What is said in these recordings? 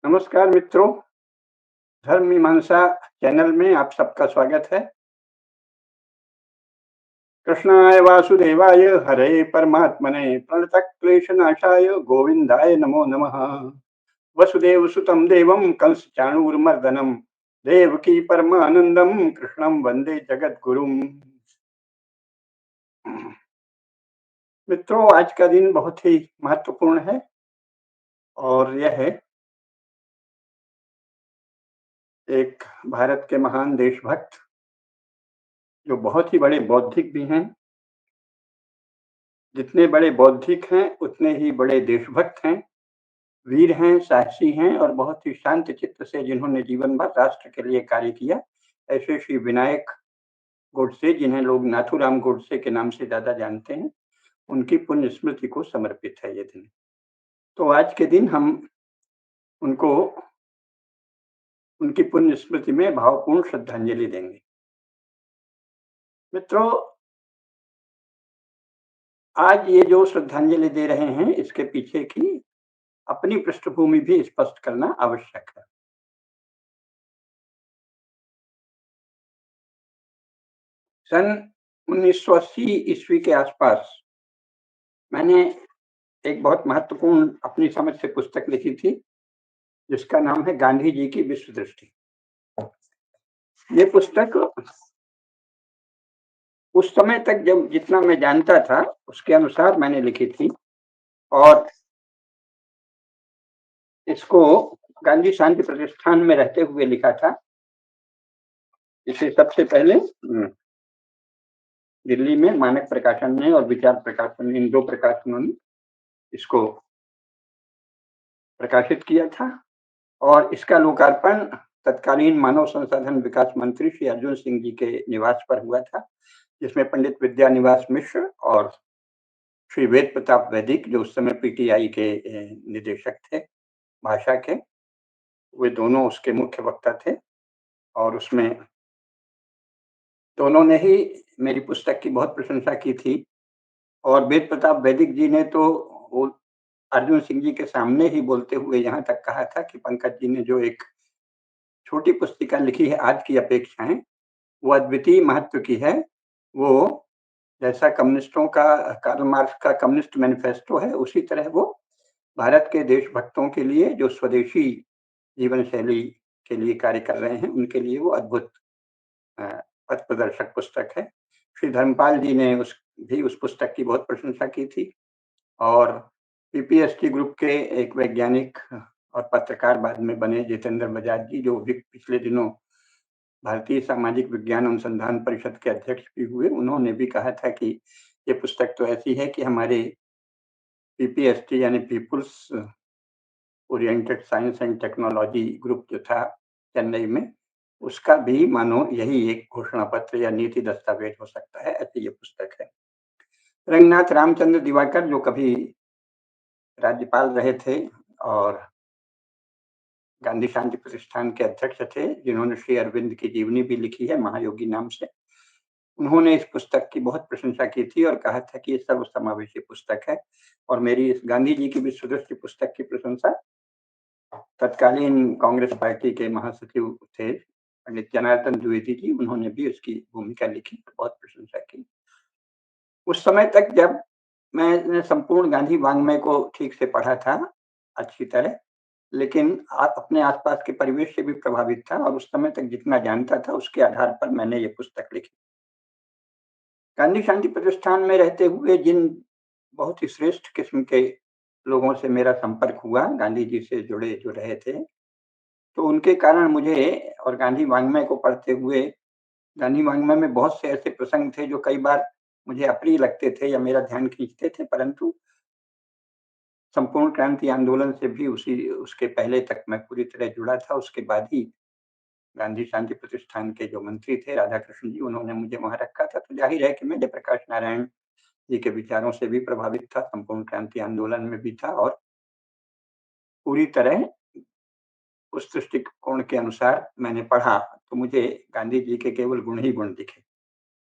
नमस्कार मित्रों, धर्म मीमांसा चैनल में आप सबका स्वागत है। कृष्णाय वासुदेवाय हरे परमात्मने प्रणतक्लेशनाशाय गोविंदाय नमो नमः। वसुदेव सुतं देवं कंस चाणूरमर्दनम देवकी परमानंदम कृष्णं वंदे जगद्गुरुम। मित्रों, आज का दिन बहुत ही महत्वपूर्ण है और यह है एक भारत के महान देशभक्त जो बहुत ही बड़े बौद्धिक भी हैं। जितने बड़े बौद्धिक हैं उतने ही बड़े देशभक्त हैं, वीर हैं, साहसी हैं और बहुत ही शांत चित्त से जिन्होंने जीवन भर राष्ट्र के लिए कार्य किया, ऐसे श्री विनायक गोडसे, जिन्हें लोग नाथूराम गोडसे के नाम से ज़्यादा जानते हैं, उनकी पुण्य स्मृति को समर्पित है ये दिन। तो आज के दिन हम उनको उनकी पुण्य स्मृति में भावपूर्ण श्रद्धांजलि देंगे। मित्रों, आज ये जो श्रद्धांजलि दे रहे हैं, इसके पीछे की अपनी पृष्ठभूमि भी स्पष्ट करना आवश्यक है। सन 1980 ईस्वी के आसपास मैंने एक बहुत महत्वपूर्ण अपनी समझ से पुस्तक लिखी थी, जिसका नाम है गांधी जी की विश्व दृष्टि। ये पुस्तक उस समय तक जब जितना मैं जानता था उसके अनुसार मैंने लिखी थी और इसको गांधी शांति प्रतिष्ठान में रहते हुए लिखा था। इसे सबसे पहले दिल्ली में मानक प्रकाशन ने और विचार प्रकाशन, इन दो प्रकाशनों ने इसको प्रकाशित किया था और इसका लोकार्पण तत्कालीन मानव संसाधन विकास मंत्री श्री अर्जुन सिंह जी के निवास पर हुआ था, जिसमें पंडित विद्यानिवास मिश्र और श्री वेद प्रताप वैदिक, जो उस समय पीटीआई के निदेशक थे भाषा के, वे दोनों उसके मुख्य वक्ता थे। और उसमें दोनों ने ही मेरी पुस्तक की बहुत प्रशंसा की थी और वेद प्रताप वैदिक जी ने तो वो अर्जुन सिंह जी के सामने ही बोलते हुए यहाँ तक कहा था कि पंकज जी ने जो एक छोटी पुस्तिका लिखी है आज की अपेक्षाएं, वो अद्वितीय महत्व की है। वो जैसा कम्युनिस्टों का, कार्ल मार्क्स का कम्युनिस्ट मैनिफेस्टो है, उसी तरह वो भारत के देशभक्तों के लिए जो स्वदेशी जीवन शैली के लिए कार्य कर रहे हैं, उनके लिए वो अद्भुत पथ प्रदर्शक पुस्तक है। श्री धर्मपाल जी ने उस पुस्तक की बहुत प्रशंसा की थी और पीपीएसटी ग्रुप के एक वैज्ञानिक और पत्रकार बाद में बने जितेंद्र बजाज जी, जो भी पिछले दिनों भारतीय सामाजिक विज्ञान अनुसंधान परिषद के अध्यक्ष भी हुए, उन्होंने भी कहा था कि ये पुस्तक तो ऐसी है कि हमारे पीपीएसटी यानी people's oriented science and technology group जो था चेन्नई में, उसका भी मानो यही एक घोषणा पत्र या नीति दस्तावेज हो सकता है, ऐसी ये पुस्तक है। रंगनाथ रामचंद्र दिवाकर, जो कभी राज्यपाल रहे थे और गांधी शांति प्रतिष्ठान के अध्यक्ष थे, जिन्होंने श्री अरविंद की जीवनी भी लिखी है महायोगी नाम से, उन्होंने इस पुस्तक की बहुत प्रशंसा की थी और कहा था कि ये सर्वसमावेशी पुस्तक है। और मेरी इस गांधी जी की विश्व दृष्टि पुस्तक की प्रशंसा तत्कालीन कांग्रेस पार्टी के महासचिव थे पंडित जनार्दन द्विवेदी जी, उन्होंने भी उसकी भूमिका लिखी, बहुत प्रशंसा की। उस समय तक जब मैंने संपूर्ण गांधी वाङ्मय को ठीक से पढ़ा था अच्छी तरह, लेकिन अपने आसपास के परिवेश से भी प्रभावित था और उस समय तक जितना जानता था उसके आधार पर मैंने ये पुस्तक लिखी। गांधी शांति प्रतिष्ठान में रहते हुए जिन बहुत ही श्रेष्ठ किस्म के लोगों से मेरा संपर्क हुआ, गांधी जी से जुड़े जो रहे थे, तो उनके कारण मुझे और गांधी वाङ्मय को पढ़ते हुए, गांधी वाङ्मय में बहुत से ऐसे प्रसंग थे जो कई बार मुझे अप्रिय लगते थे या मेरा ध्यान खींचते थे, परंतु संपूर्ण क्रांति आंदोलन से भी उसके पहले तक मैं पूरी तरह जुड़ा था। उसके बाद ही गांधी शांति प्रतिष्ठान के जो मंत्री थे राधाकृष्ण जी, उन्होंने मुझे वहाँ रखा था, तो जाहिर है कि मैं जयप्रकाश नारायण जी के विचारों से भी प्रभावित था, संपूर्ण क्रांति आंदोलन में भी था और पूरी तरह उस दृष्टिकोण के अनुसार मैंने पढ़ा, तो मुझे गांधी जी के केवल गुण ही गुण दिखे,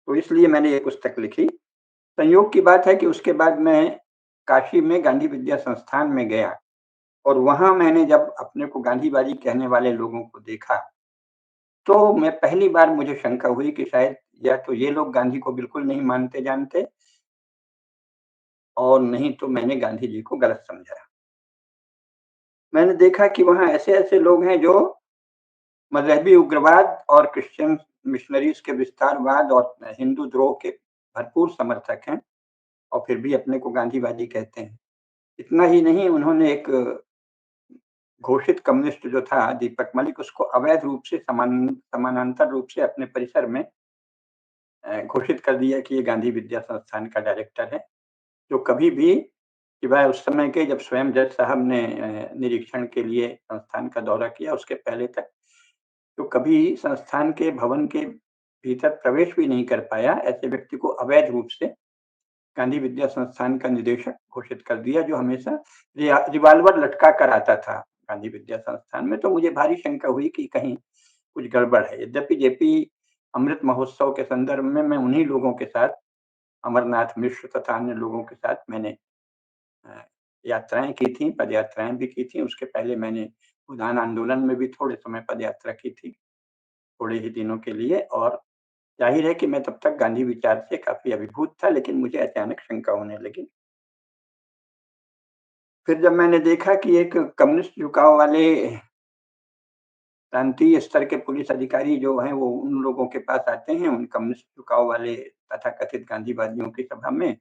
तो इसलिए मैंने ये पुस्तक लिखी। संयोग की बात है कि उसके बाद मैं काशी में गांधी विद्या संस्थान में गया और वहाँ मैंने जब अपने को गांधीवादी कहने वाले लोगों को देखा, तो मैं पहली बार मुझे शंका हुई कि शायद या तो ये लोग गांधी को बिल्कुल नहीं मानते जानते और नहीं तो मैंने गांधी जी को गलत समझा। मैंने देखा कि वहाँ ऐसे-ऐसे लोग हैं जो मज़हबी उग्रवाद और क्रिश्चियन मिशनरीज़ के विस्तारवाद और हिंदू द्रोह के भरपूर समर्थक हैं और फिर भी अपने को गांधीवादी कहते हैं। इतना ही नहीं उन्होंने एक घोषित कम्युनिस्ट जो था दीपक मलिक उसको अवैध रूप से समानांतर रूप से अपने परिसर में घोषित कर दिया कि ये गांधी विद्या संस्थान का डायरेक्टर है, जो कभी भी सिवाय उस समय के जब स्वयं जज साहब ने निरीक्षण के लिए संस्थान का दौरा किया उसके पहले तक तो कभी संस्थान के भवन के भीतर प्रवेश भी नहीं कर पाया, ऐसे व्यक्ति को अवैध रूप से गांधी विद्या संस्थान का निदेशक घोषित कर दिया, जो हमेशा रिवॉल्वर लटका कर आता था गांधी विद्या संस्थान में। तो मुझे भारी शंका हुई कि कहीं कुछ गड़बड़ है। यद्यपि जेपी अमृत महोत्सव के संदर्भ में मैं उन्हीं लोगों के साथ, अमरनाथ मिश्र तथा अन्य लोगों के साथ मैंने अ, यात्राएँ की थी, पदयात्राएँ भी की थी। उसके पहले मैंने उदान आंदोलन में भी थोड़े समय पदयात्रा की थी, थोड़े ही दिनों के लिए और ज़ाहिर है कि मैं तब तक गांधी विचार से काफ़ी अभिभूत था, लेकिन मुझे अचानक शंका होने लगी। फिर जब मैंने देखा कि एक कम्युनिस्ट झुकाव वाले प्रांतीय स्तर के पुलिस अधिकारी जो हैं, वो उन लोगों के पास आते हैं, उन कम्युनिस्ट झुकाव वाले तथाकथित गांधीवादियों की सभा में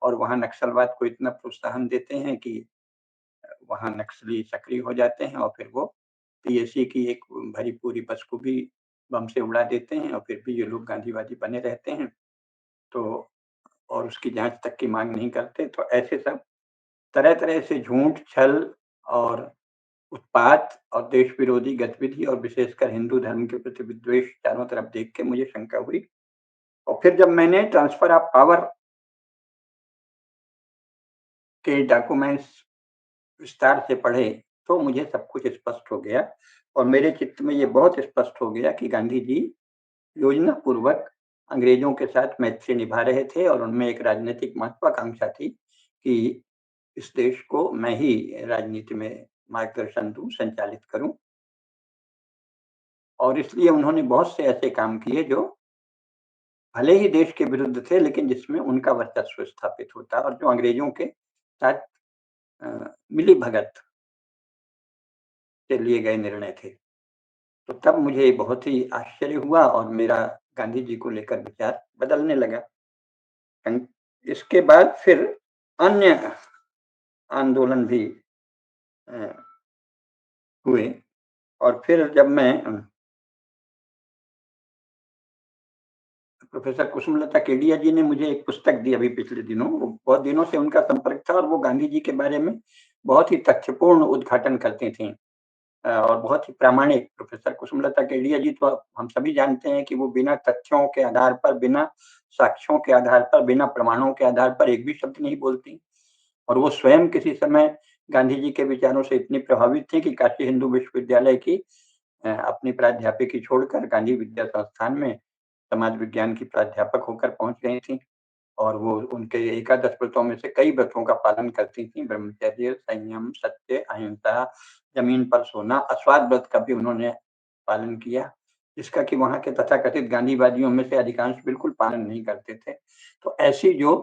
और वहाँ नक्सलवाद को इतना प्रोत्साहन देते हैं कि वहाँ नक्सली सक्रिय हो जाते हैं और फिर वो पीएसी की एक भरी पूरी बस को भी बम से उड़ा देते हैं और फिर भी ये लोग गांधीवादी बने रहते हैं। तो और उसकी जाँच तक की माँग नहीं करते। तो ऐसे सब तरह-तरह से झूठ, छल और उत्पात और देश विरोधी गतिविधि और विशेषकर हिंदू धर्म के प्रति विद्वेष चारों तरफ देख के मुझे शंका हुई। और फिर जब मैंने ट्रांसफर ऑफ पावर के डॉक्यूमेंट्स विस्तार से पढ़े, तो मुझे सब कुछ स्पष्ट हो गया और मेरे चित्त में ये बहुत स्पष्ट हो गया कि गांधी जी योजनापूर्वक अंग्रेजों के साथ मैत्री निभा रहे थे और उनमें एक राजनीतिक महत्वाकांक्षा थी कि इस देश को मैं ही राजनीति में मार्गदर्शन दूँ, संचालित करूँ और इसलिए उन्होंने बहुत से ऐसे काम किए जो भले ही देश के विरुद्ध थे, लेकिन जिसमें उनका वर्चस्व स्थापित होता और जो अंग्रेजों के साथ मिलीभगत से लिए गए निर्णय थे। तो तब मुझे बहुत ही आश्चर्य हुआ और मेरा गांधी जी को लेकर विचार बदलने लगा। अन इसके बाद फिर अन्य आंदोलन भी अ, हुए और फिर जब मैं प्रोफ़ेसर कुसुमलता केडिया जी ने मुझे एक पुस्तक दी अभी पिछले दिनों, वो बहुत दिनों से उनका संपर्क था और वो गांधी जी के बारे में बहुत ही तथ्यपूर्ण उद्घाटन करती थीं। और बहुत ही प्रामाणिक प्रोफ़ेसर कुसुमलता केडिया जी तो हम सभी जानते हैं कि वो बिना तथ्यों के आधार पर, बिना साक्ष्यों के आधार पर, बिना प्रमाणों के आधार पर एक भी शब्द नहीं बोलती और वो स्वयं किसी समय गांधी जी के विचारों से इतनी प्रभावित थीं कि काशी हिंदू विश्वविद्यालय की अपनी प्राध्यापकी छोड़कर गांधी विद्या संस्थान में समाज विज्ञान की प्राध्यापक होकर पहुँच गई थीं और वो उनके एकादश व्रतों में से कई व्रतों का पालन करती थीं, ब्रह्मचर्य, संयम, सत्य, अहिंसा, ज़मीन पर सोना, अस्वाद व्रत का भी उन्होंने पालन किया, जिसका कि वहाँ के तथाकथित गांधीवादियों में से अधिकांश बिल्कुल पालन नहीं करते थे। तो ऐसी जो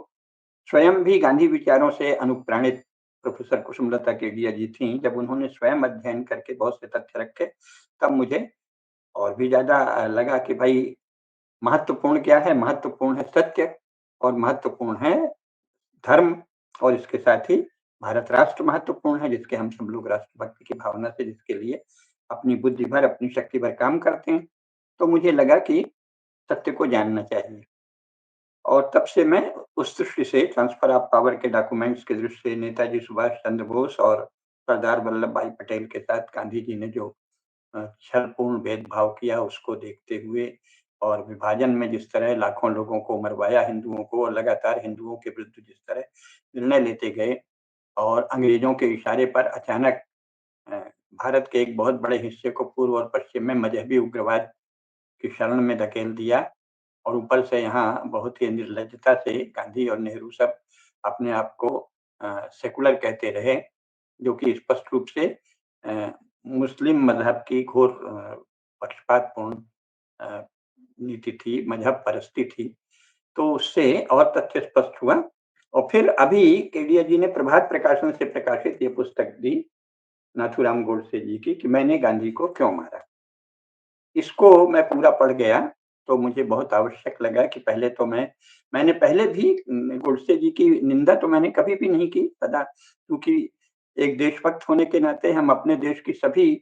स्वयं भी गांधी विचारों से अनुप्राणित प्रोफ़ेसर कुसुमलता केडिया जी थीं, जब उन्होंने स्वयं अध्ययन करके बहुत से तथ्य रखे, तब मुझे और भी ज़्यादा लगा कि भई महत्वपूर्ण क्या है? महत्वपूर्ण है सत्य और महत्वपूर्ण है धर्म और इसके साथ ही भारत राष्ट्र महत्वपूर्ण है, जिसके हम सब लोग राष्ट्रभक्ति की भावना से जिसके लिए अपनी बुद्धि भर, अपनी शक्ति भर काम करते हैं। तो मुझे लगा कि सत्य को जानना चाहिए और तब से मैं उस दृष्टि से ट्रांसफर ऑफ पावर के डॉक्यूमेंट्स की दृष्टि से नेताजी सुभाष चंद्र बोस और सरदार वल्लभ भाई पटेल के साथ गांधी जी ने जो छलपूर्ण भेदभाव किया उसको देखते हुए और विभाजन में जिस तरह लाखों लोगों को मरवाया हिंदुओं को और लगातार हिंदुओं के विरुद्ध जिस तरह निर्णय लेते गए और अंग्रेजों के इशारे पर अचानक अ, भारत के एक बहुत बड़े हिस्से को पूर्व और पश्चिम में मजहबी उग्रवाद की शरण में धकेल दिया और ऊपर से यहाँ बहुत ही निर्लज्जता से गांधी और नेहरू सब अपने आप को सेकुलर कहते रहे। जो कि स्पष्ट रूप से मुस्लिम मज़हब की घोर पक्षपातपूर्ण अ, नीति थी, मज़हब परस्ती थी। तो उससे और तथ्य स्पष्ट हुआ और फिर अभी केडिया जी ने प्रभात प्रकाशन से प्रकाशित ये पुस्तक दी, नाथूराम गोडसे जी की कि मैंने गांधी को क्यों मारा। इसको मैं पूरा पढ़ गया, तो मुझे बहुत आवश्यक लगा कि पहले तो मैंने पहले भी गोडसे जी की निंदा तो मैंने कभी भी नहीं की सदा, क्योंकि एक देशभक्त होने के नाते हम अपने देश की सभी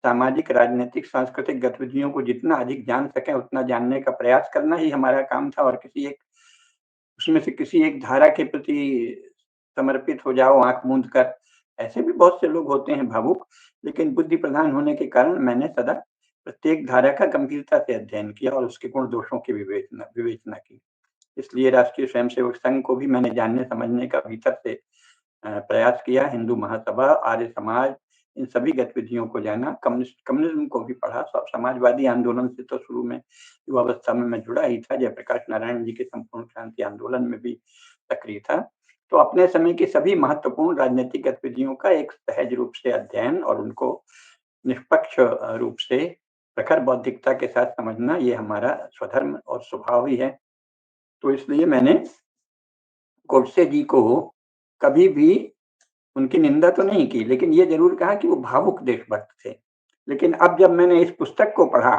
सामाजिक, राजनीतिक, सांस्कृतिक गतिविधियों को जितना अधिक जान सकें, उतना जानने का प्रयास करना ही हमारा काम था और उसमें से किसी एक धारा के प्रति समर्पित हो जाओ आँख मूंद कर, ऐसे भी बहुत से लोग होते हैं भावुक, लेकिन बुद्धि प्रधान होने के कारण मैंने सदा प्रत्येक धारा का गंभीरता से अध्ययन किया और उसके गुण दोषों की विवेचना विवेचना की। इसलिए राष्ट्रीय स्वयंसेवक संघ को भी मैंने जानने समझने का भीतर से प्रयास किया, हिंदू महासभा, आर्य समाज, इन सभी गतिविधियों को जाना, कम्युनिज़्म को भी पढ़ा, समाजवादी आंदोलन से तो शुरू में युवावस्था में मैं जुड़ा ही था, जयप्रकाश नारायण जी के संपूर्ण क्रांति आंदोलन में भी सक्रिय था। तो अपने समय की सभी महत्वपूर्ण राजनीतिक गतिविधियों का एक सहज रूप से अध्ययन और उनको निष्पक्ष रूप से प्रखर बौद्धिकता के साथ समझना, ये हमारा स्वधर्म और स्वभाव ही है। तो इसलिए मैंने गोडसे जी को कभी भी उनकी निंदा तो नहीं की, लेकिन ये ज़रूर कहा कि वो भावुक देशभक्त थे। लेकिन अब जब मैंने इस पुस्तक को पढ़ा,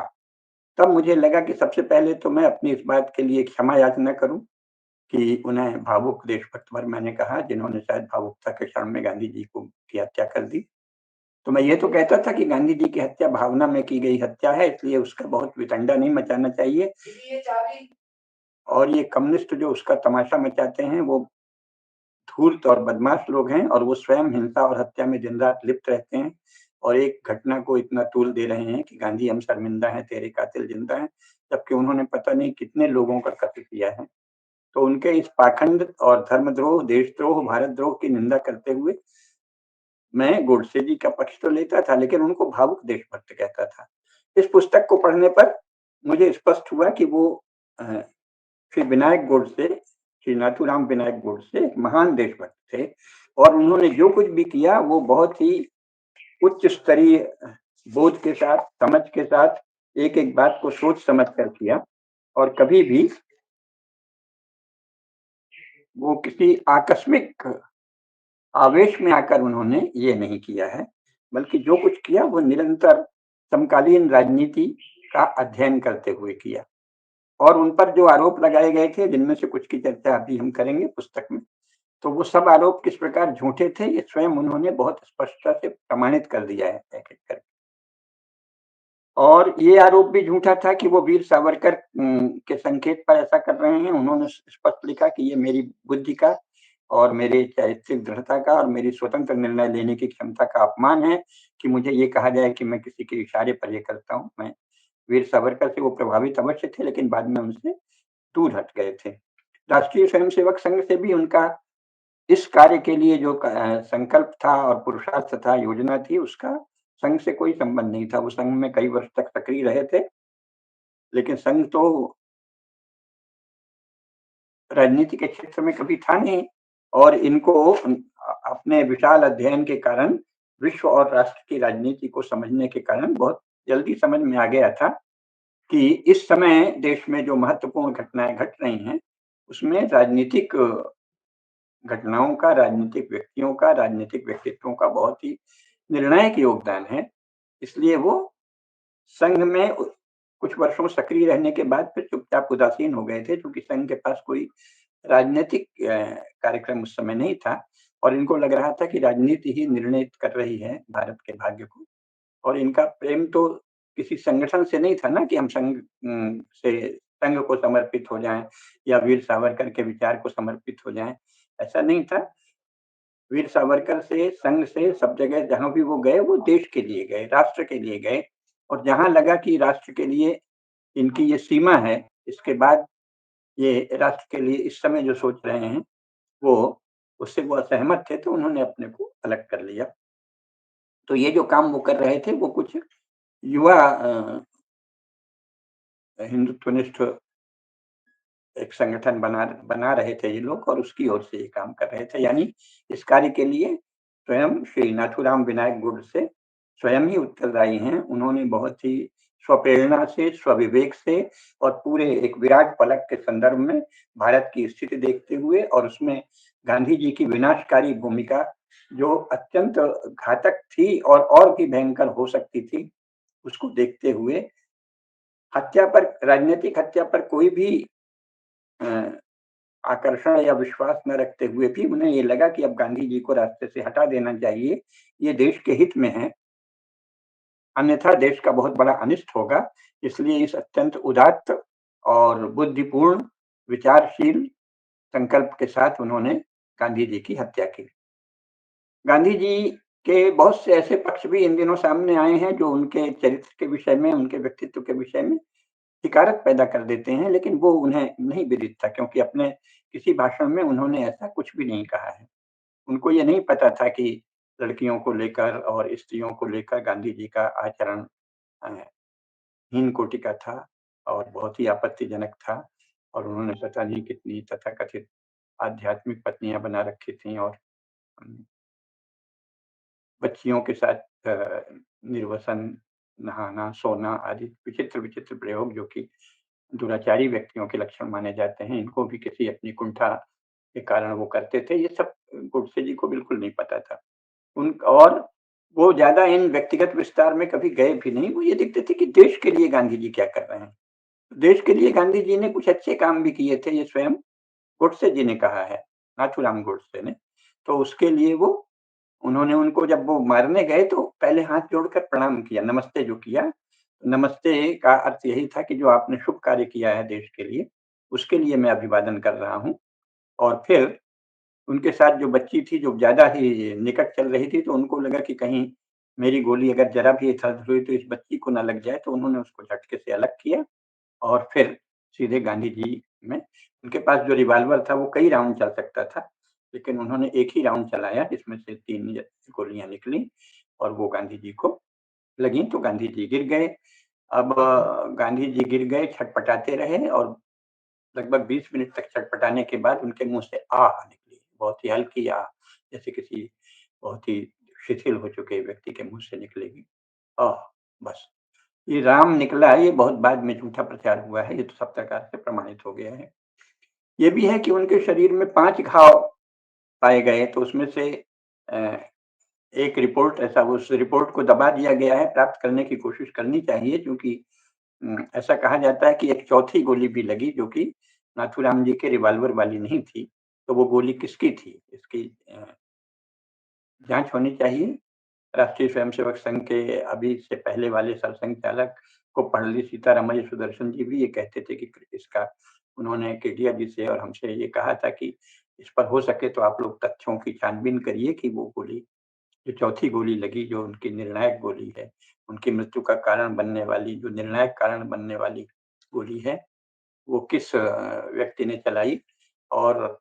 तब मुझे लगा कि सबसे पहले तो मैं अपनी इस बात के लिए क्षमा याचना करूँ कि उन्हें भावुक देशभक्त पर मैंने कहा, जिन्होंने शायद भावुकता के क्षण में गांधी जी की हत्या कर दी। तो मैं ये तो कहता था कि गांधी जी की हत्या भावना में की गई हत्या है, इसलिए उसका बहुत वितंडा नहीं मचाना चाहिए और ये कम्युनिस्ट जो उसका तमाशा मचाते हैं, वो धूर्त और बदमाश लोग हैं और वो स्वयं हिंसा और हत्या में दिन-रात लिप्त रहते हैं और एक घटना को इतना तूल दे रहे हैं कि गांधी हम शर्मिंदा हैं, तेरे कातिल जिंदा हैं, जबकि उन्होंने पता नहीं कितने लोगों का कत्ल किया है। तो उनके इस पाखंड और धर्मद्रोह, देशद्रोह, भारतद्रोह की निंदा करते हुए मैं गोडसे जी का पक्ष तो लेता था, लेकिन उनको भावुक देशभक्त कहता था। इस पुस्तक को पढ़ने पर मुझे स्पष्ट हुआ कि वो अ, श्री विनायक गोडसे, श्री नाथूराम विनायक गोडसे एक महान देशभक्त थे और उन्होंने जो कुछ भी किया वो बहुत ही उच्च स्तरीय बोध के साथ, समझ के साथ, एक-एक बात को सोच समझ कर किया और कभी भी वो किसी आकस्मिक आवेश में आकर उन्होंने ये नहीं किया है, बल्कि जो कुछ किया वो निरंतर समकालीन राजनीति का अध्ययन करते हुए किया और उन पर जो आरोप लगाए गए थे, जिनमें से कुछ की चर्चा अभी हम करेंगे पुस्तक में, तो वो सब आरोप किस प्रकार झूठे थे, ये स्वयं उन्होंने बहुत स्पष्टता से प्रमाणित कर दिया है एक-एक करके। और ये आरोप भी झूठा था कि वो वीर सावरकर के संकेत पर ऐसा कर रहे हैं। उन्होंने स्पष्ट लिखा कि ये मेरी बुद्धि का और मेरे चारित्रिक दृढ़ता का और मेरी स्वतंत्र निर्णय लेने की क्षमता का अपमान है कि मुझे ये कहा जाए कि मैं किसी के इशारे पर ये करता हूँ। मैं वीर सावरकर से वो प्रभावित अवश्य थे, लेकिन बाद में उनसे दूर हट गए थे। राष्ट्रीय स्वयंसेवक संघ से भी उनका इस कार्य के लिए जो संकल्प था और पुरुषार्थ था, योजना थी, उसका संघ से कोई संबंध नहीं था। वो संघ में कई वर्ष तक सक्रिय रहे थे, लेकिन संघ तो राजनीति के क्षेत्र में कभी था नहीं और इनको अपने विशाल अध्ययन के कारण, विश्व और राष्ट्र की राजनीति को समझने के कारण बहुत जल्दी समझ में आ गया था कि इस समय देश में जो महत्वपूर्ण घटनाएँ घट रही हैं, उसमें राजनीतिक घटनाओं का, राजनीतिक व्यक्तियों का, राजनीतिक व्यक्तित्वों का बहुत ही निर्णायक योगदान है। इसलिए वो संघ में कुछ वर्षों सक्रिय रहने के बाद फिर चुपचाप उदासीन हो गए थे, क्योंकि संघ के पास कोई राजनैतिक कार्यक्रम उस समय नहीं था और इनको लग रहा था कि राजनीति ही निर्णित कर रही है भारत के भाग्य को और इनका प्रेम तो किसी संगठन से नहीं था ना कि हम संघ को समर्पित हो जाएँ या वीर सावरकर के विचार को समर्पित हो जाएँ, ऐसा नहीं था। वीर सावरकर से, संघ से, सब जगह जहाँ भी वो गए, वो देश के लिए गए, राष्ट्र के लिए गए और जहाँ लगा कि राष्ट्र के लिए इनकी ये सीमा है, इसके बाद ये राष्ट्र के लिए इस समय जो सोच रहे हैं, वो उससे वो असहमत थे, तो उन्होंने अपने को अलग कर लिया। तो ये जो काम वो कर रहे थे, वो कुछ युवा हिंदुत्वनिष्ठ एक संगठन बना बना रहे थे ये लोग और उसकी ओर से ये काम कर रहे थे। यानी इस कार्य के लिए स्वयं श्री नाथूराम विनायक गोडसे स्वयं ही उत्तरदायी हैं। उन्होंने बहुत ही स्वप्रेरणा से, स्वविवेक से और पूरे एक विराट फलक के संदर्भ में भारत की स्थिति देखते हुए और उसमें गांधी जी की विनाशकारी भूमिका जो अत्यंत घातक थी और भी भयंकर हो सकती थी, उसको देखते हुए हत्या पर राजनीतिक हत्या पर कोई भी अ, आकर्षण या विश्वास न रखते हुए भी उन्हें ये लगा कि अब गांधी जी को रास्ते से हटा देना चाहिए, ये देश के हित में है, अन्यथा देश का बहुत बड़ा अनिष्ट होगा। इसलिए इस अत्यंत उदात्त और बुद्धिपूर्ण, विचारशील संकल्प के साथ उन्होंने गांधी जी की हत्या की। गांधी जी के बहुत से ऐसे पक्ष भी इन दिनों सामने आए हैं जो उनके चरित्र के विषय में, उनके व्यक्तित्व के विषय में हिकारत पैदा कर देते हैं, लेकिन वो उन्हें नहीं विदित था क्योंकि अपने किसी भाषण में उन्होंने ऐसा कुछ भी नहीं कहा है। उनको ये नहीं पता था कि लड़कियों को लेकर और स्त्रियों को लेकर गांधी जी का आचरण अ, हीन कोटि का था और बहुत ही आपत्तिजनक था और उन्होंने पता नहीं कितनी तथाकथित आध्यात्मिक पत्नियाँ बना रखी थीं और उम, बच्चियों के साथ निर्वसन, नहाना, सोना आदि विचित्र-विचित्र प्रयोग जो कि दुराचारी व्यक्तियों के लक्षण माने जाते हैं, इनको भी किसी अपनी कुंठा के कारण वो करते थे। ये सब गोडसे जी को बिल्कुल नहीं पता था। उन और वो ज़्यादा इन व्यक्तिगत विस्तार में कभी गए भी नहीं। वो ये देखते थे कि देश के लिए गांधी जी क्या कर रहे हैं। देश के लिए गांधी जी ने कुछ अच्छे काम भी किए थे, ये स्वयं गोडसे जी ने कहा है, नाथूराम गोडसे ने। तो उसके लिए वो उन्होंने उनको जब वो मारने गए तो पहले हाथ जोड़कर प्रणाम किया, नमस्ते जो किया। नमस्ते का अर्थ यही था कि जो आपने शुभ कार्य किया है देश के लिए, उसके लिए मैं अभिवादन कर रहा हूँ। और फिर उनके साथ जो बच्ची थी, जो ज़्यादा ही निकट चल रही थी, तो उनको लगा कि कहीं मेरी गोली अगर ज़रा भी इधर-उधर हुई तो इस बच्ची को ना लग जाए, तो उन्होंने उसको झटके से अलग किया और फिर सीधे गांधी जी में उनके पास जो रिवॉल्वर था, वो कई राउंड चल सकता था, लेकिन उन्होंने एक ही राउंड चलाया जिसमें से 3 गोलियाँ निकली और वो गांधी जी को लगीं, तो गांधी जी गिर गए। अब गांधी जी गिर गए, छटपटाते रहे और लगभग 20 मिनट तक छटपटाने के बाद उनके मुँह से आह निकली, बहुत ही हल्की आह, जैसे किसी बहुत ही शिथिल हो चुके व्यक्ति के मुँह से निकलेगी। आह! बस, ये राम निकला, ये बहुत बाद में झूठा प्रचार हुआ है, ये तो सब प्रकार से प्रमाणित हो गया है। ये भी है कि उनके शरीर में 5 घाव पाए गए, तो उसमें से अ, एक रिपोर्ट ऐसा उस रिपोर्ट को दबा दिया गया है, प्राप्त करने की कोशिश करनी चाहिए क्योंकि ऐसा कहा जाता है कि एक चौथी गोली भी लगी जो कि नाथूराम जी के रिवॉल्वर वाली नहीं थी, तो वो गोली किसकी थी? इसकी जाँच होनी चाहिए। राष्ट्रीय स्वयंसेवक संघ के अभी से पहले वाले सरसंघ चालक को पंडित सीतारामैया सुदर्शन जी भी ये कहते थे कि इसका उन्होंने केडिया जी से और हमसे ये कहा था कि इस पर हो सके तो आप लोग तथ्यों की छानबीन करिए कि वो गोली जो चौथी गोली लगी जो उनकी निर्णायक गोली है, उनकी मृत्यु का कारण बनने वाली जो निर्णायक कारण बनने वाली गोली है, वो किस व्यक्ति ने चलाई और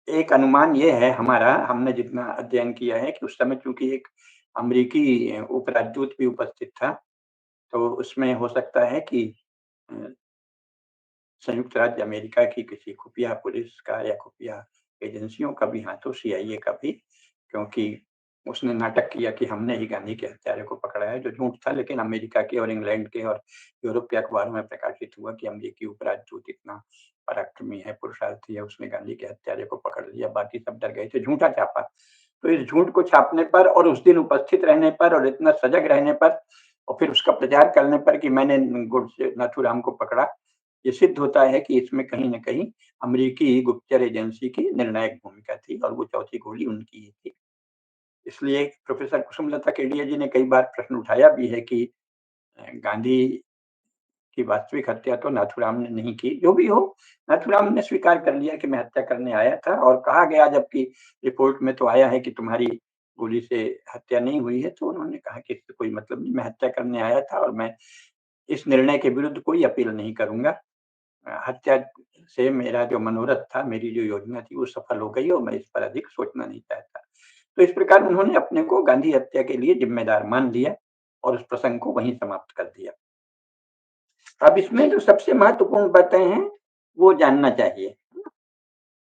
एक अनुमान ये है हमारा, हमने जितना अध्ययन किया है कि उस समय चूँकि एक अमेरिकी उपराजदूत भी उपस्थित था, तो उसमें हो सकता है कि अ, संयुक्त राज्य अमेरिका की किसी खुफिया पुलिस का या खुफिया एजेंसियों का भी हाथ हो, सीआईए का भी, क्योंकि उसने नाटक किया कि हमने ही गांधी के हत्यारे को पकड़ा है, जो झूठ था लेकिन अमेरिका के और इंग्लैंड के और यूरोप के अखबारों में प्रकाशित हुआ कि अमेरिकी उपराजदूत इतना पराक्रमी है, पुरुषार्थी है, उसने गांधी के हत्यारे को पकड़ लिया, बाकी सब डर गए थे, झूठा छापा। तो इस झूठ को छापने पर और उस दिन उपस्थित रहने पर और इतना सजग रहने पर और फिर उसका प्रचार करने पर कि मैंने गोडसे नाथूराम को पकड़ा, ये सिद्ध होता है कि इसमें कहीं न कहीं अमेरिकी गुप्तचर एजेंसी की निर्णायक भूमिका थी और वो चौथी गोली उनकी ही थी। इसलिए प्रोफ़ेसर कुसुमलता केडिया जी ने कई बार प्रश्न उठाया भी है कि गांधी की वास्तविक हत्या तो नाथूराम ने नहीं की। जो भी हो, नाथूराम ने स्वीकार कर लिया कि मैं हत्या करने आया था और कहा गया जबकि रिपोर्ट में तो आया है कि तुम्हारी गोली से हत्या नहीं हुई है, तो उन्होंने कहा कि इससे कोई मतलब नहीं, मैं हत्या करने आया था और मैं इस निर्णय के विरुद्ध कोई अपील नहीं करूँगा। हत्या से मेरा जो मनोरथ था, मेरी जो योजना थी वो सफल हो गई और मैं इस पर अधिक सोचना नहीं चाहता। तो इस प्रकार उन्होंने अपने को गांधी हत्या के लिए जिम्मेदार मान लिया और उस प्रसंग को वहीं समाप्त कर दिया। अब इसमें जो सबसे महत्वपूर्ण बातें हैं, वो जानना चाहिए।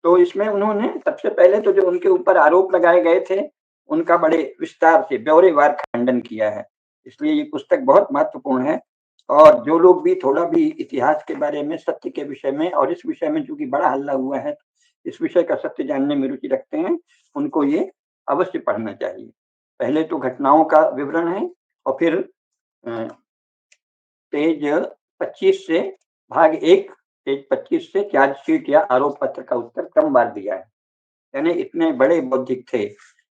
तो इसमें उन्होंने सबसे पहले तो जो उनके ऊपर आरोप लगाए गए थे, उनका बड़े विस्तार से ब्यौरेवार खंडन किया है। इसलिए ये पुस्तक बहुत महत्वपूर्ण है और जो लोग भी थोड़ा भी इतिहास के बारे में, सत्य के विषय में और इस विषय में चूँकि बड़ा हल्ला हुआ है, इस विषय का सत्य जानने में रुचि रखते हैं, उनको ये अवश्य पढ़ना चाहिए। पहले तो घटनाओं का विवरण है और फिर अ, पेज 25 से भाग 1 पेज 25 से चार्जशीट या आरोप पत्र का उत्तर क्रमवार दिया है। यानी इतने बड़े बौद्धिक थे,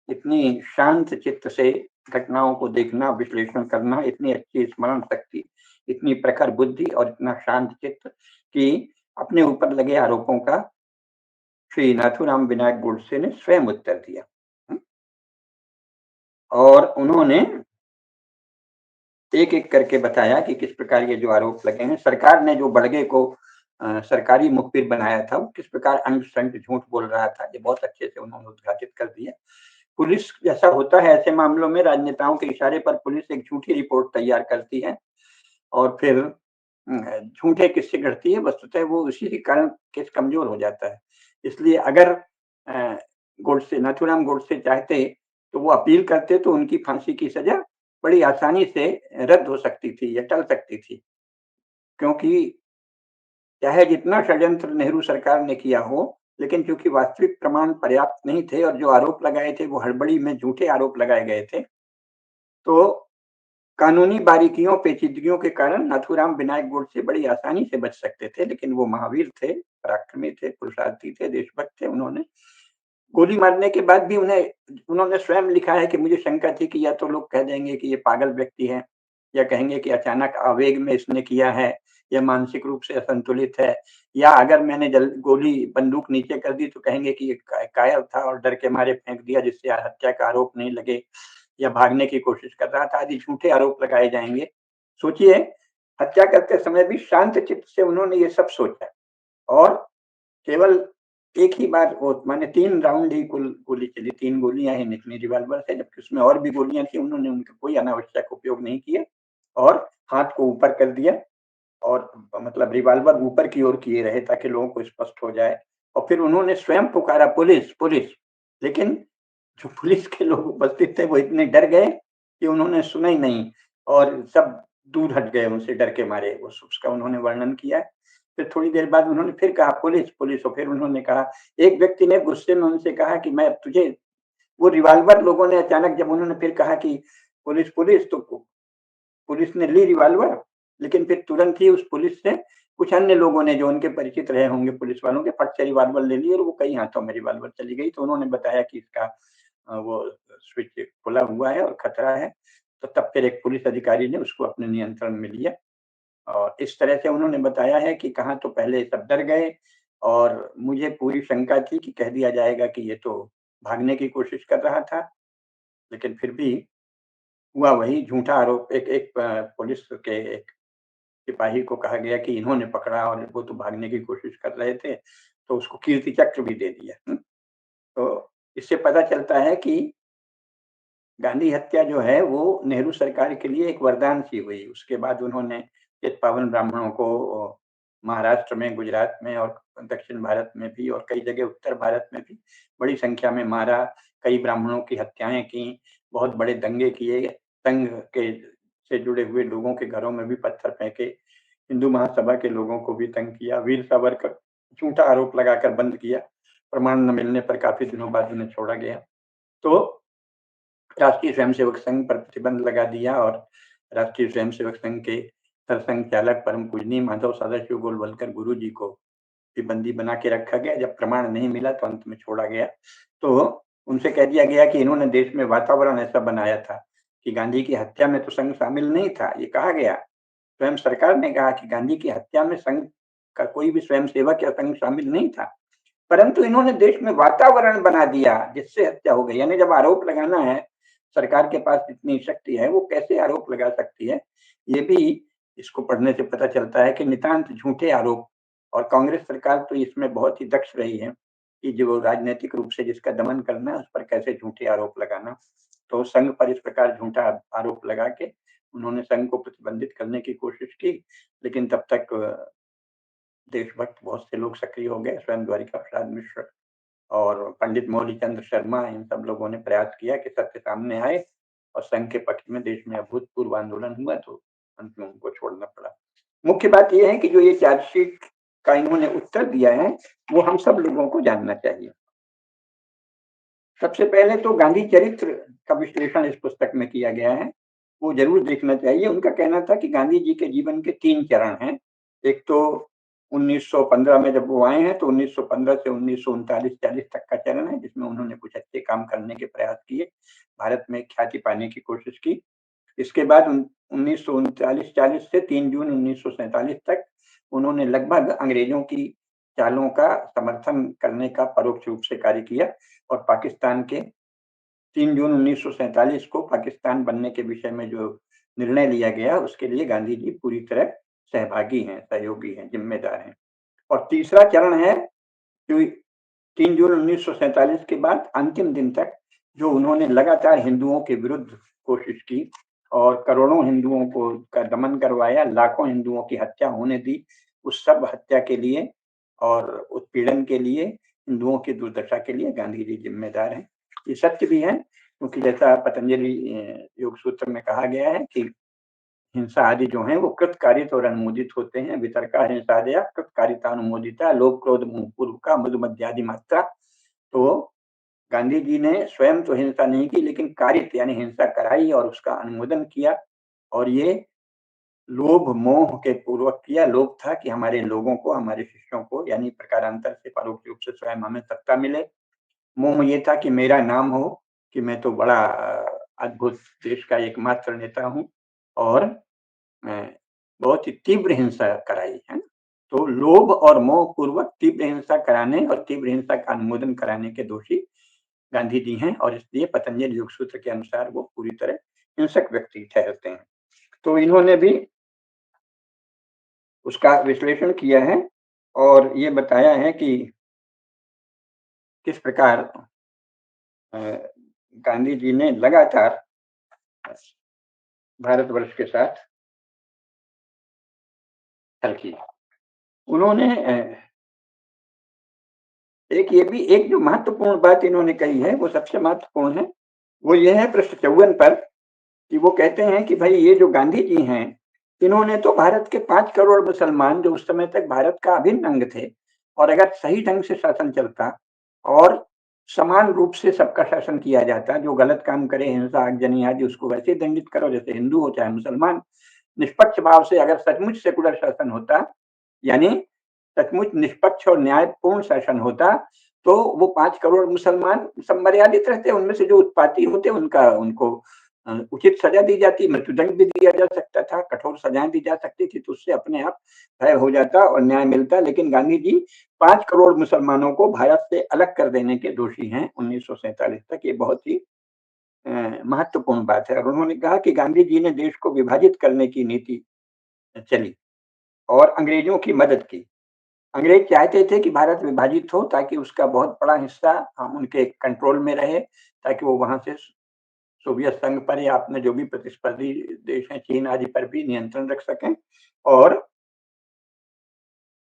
इतनी शांत चित्त से घटनाओं को देखना, विश्लेषण करना, इतनी अच्छी स्मरण शक्ति, इतनी प्रखर बुद्धि और इतना शांत चित्त कि अपने ऊपर लगे आरोपों का श्री नाथूराम विनायक गोडसे ने स्वयं उत्तर दिया। और उन्होंने एक-एक करके बताया कि किस प्रकार ये जो आरोप लगे हैं, सरकार ने जो बड़गे को सरकारी मुखबिर बनाया था, वो किस प्रकार अंट-शंट झूठ बोल रहा था, ये बहुत अच्छे से उन्होंने उद्घाटित कर दिया। पुलिस जैसा होता है ऐसे मामलों में राजनेताओं के इशारे पर पुलिस एक झूठी रिपोर्ट तैयार करती है और फिर झूठे किस्से गढ़ती है, वस्तुतः वो उसी के कारण केस कमज़ोर हो जाता है। इसलिए अगर गोडसे नाथूराम गोडसे चाहते, तो वो अपील करते तो उनकी फांसी की सज़ा बड़ी आसानी से रद्द हो सकती थी या टल सकती थी। क्योंकि चाहे जितना षड्यंत्र नेहरू सरकार ने किया हो, लेकिन चूँकि वास्तविक प्रमाण पर्याप्त नहीं थे और जो आरोप लगाए थे, वो हड़बड़ी में झूठे आरोप लगाए गए थे, तो कानूनी बारीकियों, पेचीदगियों के कारण नाथूराम विनायक गोडसे बड़ी आसानी से बच सकते थे, लेकिन वो महावीर थे, पराक्रमी थे, पुरुषार्थी थे, देशभक्त थे। उन्होंने गोली मारने के बाद भी उन्होंने स्वयं लिखा है कि मुझे शंका थी कि या तो लोग कह देंगे कि ये पागल व्यक्ति है, या कहेंगे कि अचानक आवेग में इसने किया है, या मानसिक रूप से असंतुलित है, या अगर मैंने गोली बंदूक नीचे कर दी तो कहेंगे कि ये कायर था और डर के मारे फेंक दिया जिससे हत्या का आरोप नहीं लगे, या भागने की कोशिश कर रहा था, आदि झूठे आरोप लगाए जाएँगे। सोचिए, हत्या करते समय भी शांत चित्त से उन्होंने ये सब सोचा और केवल एक ही बार वो माने 3 राउंड ही कुल गोली चली, 3 गोलियाँ ही निकली रिवॉल्वर से, जबकि उसमें और भी गोलियाँ थी, उन्होंने उनका कोई अनावश्यक उपयोग नहीं किया और हाथ को ऊपर कर दिया और मतलब रिवॉल्वर ऊपर की ओर किए रहे ताकि लोगों को स्पष्ट हो जाए और फिर उन्होंने स्वयं पुकारा पुलिस, पुलिस। लेकिन जो पुलिस के लोग उपस्थित थे वो इतने डर गए कि उन्होंने सुना ही नहीं और सब दूर हट गए उनसे डर के मारे। उस उसका उन्होंने वर्णन किया। फिर थोड़ी देर बाद उन्होंने फिर कहा पुलिस, पुलिस और फिर उन्होंने कहा एक व्यक्ति ने गुस्से में उनसे कहा कि मैं तुझे वो रिवॉल्वर लोगों ने अचानक जब उन्होंने फिर कहा कि पुलिस, पुलिस तो पुलिस ने ली रिवॉल्वर, लेकिन फिर तुरंत ही उस पुलिस से कुछ अन्य लोगों ने जो उनके परिचित रहे होंगे पुलिस वालों के फट से रिवॉल्वर ले ली और वो कई हाथों में रिवॉल्वर चली गई। तो उन्होंने बताया कि इसका वो स्विच खुला हुआ है और खतरा है। तो तब फिर एक पुलिस अधिकारी ने उसको अपने नियंत्रण में लिया और इस तरह से उन्होंने बताया है कि कहा तो पहले सब डर गए और मुझे पूरी शंका थी कि कह दिया जाएगा कि ये तो भागने की कोशिश कर रहा था, लेकिन फिर भी हुआ वही झूठा आरोप एक एक पुलिस के एक सिपाही को कहा गया कि इन्होंने पकड़ा और वो तो भागने की कोशिश कर रहे थे, तो उसको कीर्ति चक्र भी दे दिया। तो इससे पता चलता है कि गांधी हत्या जो है वो नेहरू सरकार के लिए एक वरदान सी हुई। उसके बाद उन्होंने चित्पावन ब्राह्मणों को महाराष्ट्र में, गुजरात में और दक्षिण भारत में भी और कई जगह उत्तर भारत में भी बड़ी संख्या में मारा, कई ब्राह्मणों की हत्याएँ की, बहुत बड़े दंगे किए, संघ के से जुड़े हुए लोगों के घरों में भी पत्थर फेंके, हिंदू महासभा के लोगों को भी तंग किया, वीर सावरकर झूठा आरोप लगाकर बंद किया, प्रमाण न मिलने पर काफ़ी दिनों बाद उन्हें छोड़ा गया। तो राष्ट्रीय स्वयंसेवक संघ पर प्रतिबंध लगा दिया और राष्ट्रीय स्वयंसेवक संघ के सरसंघ चालक परम पूजनीय माधव सदाशिव गोलवलकर गुरु जी को भी बंदी बना के रखा गया। जब प्रमाण नहीं मिला तो अंत में छोड़ा गया। तो उनसे कह दिया गया कि इन्होंने देश में वातावरण ऐसा बनाया था कि गांधी की हत्या में तो संघ शामिल नहीं था, ये कहा गया। स्वयं सरकार ने कहा कि गांधी की हत्या में संघ का कोई भी स्वयंसेवक या संघ शामिल नहीं था। परंतु इन्होंने देश में वातावरण बना दिया जिससे हत्या हो गई। यानी जब आरोप लगाना है, सरकार के पास इतनी शक्ति है, वो कैसे आरोप लगा सकती है? ये भी इसको पढ़ने से पता चलता है कि नितांत झूठे आरोप और कांग्रेस सरकार तो इसमें बहुत ही दक्ष रही है कि जो राजनैतिक रूप से जिसका दमन करना है, उस पर कैसे झूठे आरोप लगाना। तो संघ पर इस प्रकार झूठा आरोप लगा के उन्होंने संघ को प्रतिबंधित करने की कोशिश की, लेकिन तब तक देशभक्त बहुत से लोग सक्रिय हो गए, स्वयं द्वारिका प्रसाद मिश्र और पंडित मौलीचंद्र शर्मा, इन सब लोगों ने प्रयास किया कि सत्य सामने आए और संघ के पक्ष में देश में अभूतपूर्व आंदोलन हुआ, तो अंत में उनको छोड़ना पड़ा। मुख्य बात ये है कि जो ये चार्जशीट का इन्होंने उत्तर दिया है, वो हम सब लोगों को जानना चाहिए। सबसे पहले तो गांधी चरित्र का विश्लेषण इस पुस्तक में किया गया है, वो ज़रूर देखना चाहिए। उनका कहना था कि गांधी जी के जीवन के 3 चरण हैं। एक तो 1915 में जब वो आए हैं, तो 1915 से 1939-40 तक का चरण है, जिसमें उन्होंने कुछ अच्छे काम करने के प्रयास किए, भारत में ख्याति पाने की कोशिश की। इसके बाद 1939-40 से 3 जून 1947 तक उन्होंने लगभग अंग्रेजों की चालों का समर्थन करने का परोक्ष रूप से कार्य किया और पाकिस्तान के 3 जून 1947 को पाकिस्तान बनने के विषय में जो निर्णय लिया गया, उसके लिए गांधी जी पूरी तरह सहभागी हैं, सहयोगी हैं, जिम्मेदार हैं। और तीसरा चरण है कि 3 जून 1947 के बाद अंतिम दिन तक जो उन्होंने लगातार हिंदुओं के विरुद्ध कोशिश की और करोड़ों हिंदुओं को का दमन करवाया, लाखों हिंदुओं की हत्या होने दी, उस सब हत्या के लिए और उत्पीड़न के लिए, हिंदुओं की दुर्दशा के लिए गांधी जी जिम्मेदार हैं। ये सत्य भी है, क्योंकि जैसा पतंजलि योग सूत्र में कहा गया है कि हिंसा आदि जो हैं वो कृतकारित और अनुमोदित होते हैं। वितर्का हिंसादया कृतकारिता अनुमोदिता लोभ क्रोध मोह पूर्व का मधु मध्यादि मात्रा। तो गांधी जी ने स्वयं तो हिंसा नहीं की, लेकिन कारित यानी हिंसा कराई और उसका अनुमोदन किया। और ये लोभ मोह के पूर्वक किया। लोभ था कि हमारे लोगों को, हमारे शिष्यों को, यानी प्रकारांतर से परोक्ष रूप से स्वयं हमें सत्ता मिले। मोह ये था कि मेरा नाम हो, कि मैं तो बड़ा अद्भुत देश का एकमात्र नेता हूँ। और बहुत ही तीव्र हिंसा कराई है। तो लोभ और मोह पूर्वक तीव्र हिंसा कराने और तीव्र हिंसा का अनुमोदन कराने के दोषी गांधी जी हैं, और इसलिए पतंजलि योग सूत्र के अनुसार वो पूरी तरह हिंसक व्यक्ति ठहरते हैं। तो इन्होंने भी उसका विश्लेषण किया है और ये बताया है कि किस प्रकार गांधी जी ने लगातार भारतवर्ष के साथ छल किया। उन्होंने एक जो महत्वपूर्ण बात इन्होंने कही है, वो सबसे महत्वपूर्ण है, वो ये है पृष्ठ 54 पर, कि वो कहते हैं कि भाई ये जो गांधी जी हैं, इन्होंने तो भारत के 5 करोड़ मुसलमान, जो उस समय तक भारत का अभिन्न अंग थे, और अगर सही ढंग से शासन चलता और समान रूप से सबका शासन किया जाता, जो गलत काम करे, हिंसा आगजनी आदि, उसको वैसे दंडित करो जैसे हिंदू हो चाहे मुसलमान। निष्पक्ष भाव से अगर सचमुच सेकुलर शासन होता, यानी सचमुच निष्पक्ष और न्यायपूर्ण शासन होता, तो वो 5 करोड़ मुसलमान सब मर्यादित रहते। उनमें से जो उत्पाती होते उनका उनको उचित सजा दी जाती, मृत्युदंड भी दिया जा सकता था, कठोर सजाएं दी जा सकती थी, तो उससे अपने आप भय हो जाता और न्याय मिलता। लेकिन गांधी जी 5 करोड़ मुसलमानों को भारत से अलग कर देने के दोषी हैं 1947 तक। ये बहुत ही महत्वपूर्ण बात है। और उन्होंने कहा कि गांधी जी ने देश को विभाजित करने की नीति चली और अंग्रेजों की मदद की। अंग्रेज चाहते थे कि भारत विभाजित हो, ताकि उसका बहुत बड़ा हिस्सा उनके कंट्रोल में रहे, ताकि वो वहां से सोवियत संघ पर या अपने जो भी प्रतिस्पर्धी देश हैं, चीन आदि पर भी नियंत्रण रख सकें। और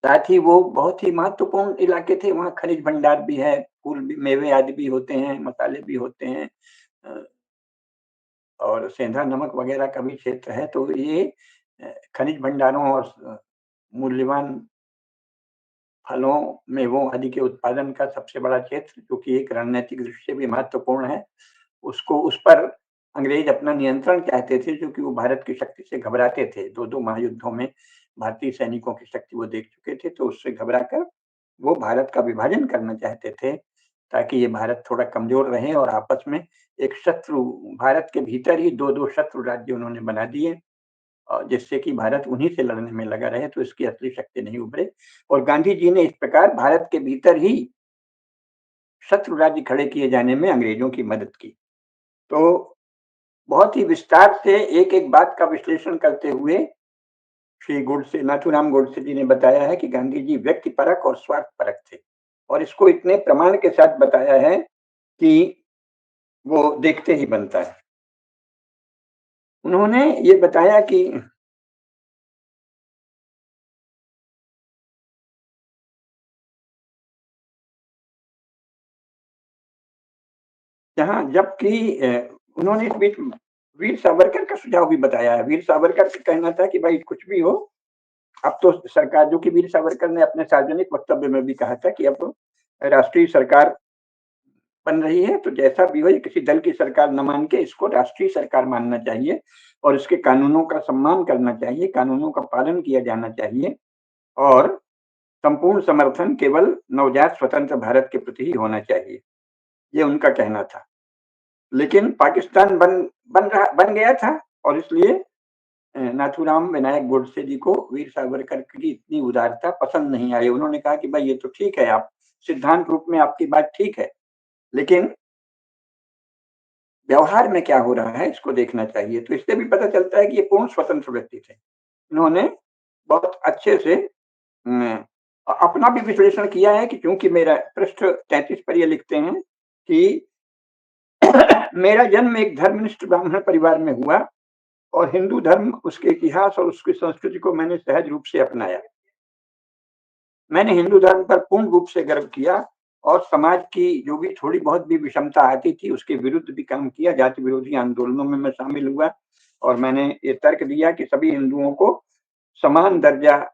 साथ ही वो बहुत ही महत्वपूर्ण इलाके थे, वहाँ खनिज भंडार भी है, फूल भी, मेवे आदि भी होते हैं, मसाले भी होते हैं, और सेंधा नमक वगैरह का भी क्षेत्र है। तो ये खनिज भंडारों और मूल्यवान फलों, मेवों आदि के उत्पादन का सबसे बड़ा क्षेत्र, जो कि एक रणनीतिक दृष्टि से भी महत्वपूर्ण है, उसको, उस पर अंग्रेज अपना नियंत्रण चाहते थे, क्योंकि वो भारत की शक्ति से घबराते थे। 2-2 महायुद्धों में भारतीय सैनिकों की शक्ति वो देख चुके थे, तो उससे घबराकर वो भारत का विभाजन करना चाहते थे, ताकि ये भारत थोड़ा कमजोर रहे और आपस में एक शत्रु, भारत के भीतर ही 2-2 शत्रु राज्य उन्होंने बना दिए, जिससे कि भारत उन्हीं से लड़ने में लगा रहे, तो इसकी असली शक्ति नहीं उभरे। और गांधी जी ने इस प्रकार भारत के भीतर ही शत्रु राज्य खड़े किए जाने में अंग्रेजों की मदद की। तो बहुत ही विस्तार से एक-एक बात का विश्लेषण करते हुए श्री गोडसे, नाथूराम गोडसे जी ने बताया है कि गांधी जी व्यक्तिपरक और स्वार्थपरक थे, और इसको इतने प्रमाण के साथ बताया है कि वो देखते ही बनता है। उन्होंने ये बताया कि जहाँ जबकि उन्होंने इस बीच वीर सावरकर का सुझाव भी बताया है। वीर सावरकर का कहना था कि भाई कुछ भी हो, अब तो सरकार, जो कि वीर सावरकर ने अपने सार्वजनिक वक्तव्य में भी कहा था कि अब राष्ट्रीय सरकार बन रही है, तो जैसा भी हो, ये किसी दल की सरकार न मान के इसको राष्ट्रीय सरकार मानना चाहिए और इसके कानूनों का सम्मान करना चाहिए, कानूनों का पालन किया जाना चाहिए और संपूर्ण समर्थन केवल नवजात स्वतंत्र भारत के प्रति ही होना चाहिए। ये उनका कहना था। लेकिन पाकिस्तान बन गया था और इसलिए नाथूराम विनायक गोडसे जी को वीर सावरकर की इतनी उदारता पसंद नहीं आई। उन्होंने कहा कि भाई ये तो ठीक है, आप सिद्धांत रूप में आपकी बात ठीक है, लेकिन व्यवहार में क्या हो रहा है इसको देखना चाहिए। तो इससे भी पता चलता है कि ये पूर्ण स्वतंत्र व्यक्ति थे। इन्होंने बहुत अच्छे से अपना भी विश्लेषण किया है कि चूंकि मेरा पृष्ठ 33 पर ये लिखते हैं कि मेरा जन्म एक धर्मनिष्ठ ब्राह्मण परिवार में हुआ और हिंदू धर्म, उसके इतिहास और उसकी संस्कृति को मैंने सहज रूप से अपनाया। मैंने हिंदू धर्म पर पूर्ण रूप से गर्व किया और समाज की जो भी थोड़ी बहुत भी विषमता आती थी उसके विरुद्ध भी काम किया। जाति विरोधी आंदोलनों में मैं शामिल हुआ और मैंने ये तर्क दिया कि सभी हिंदुओं को समान दर्जा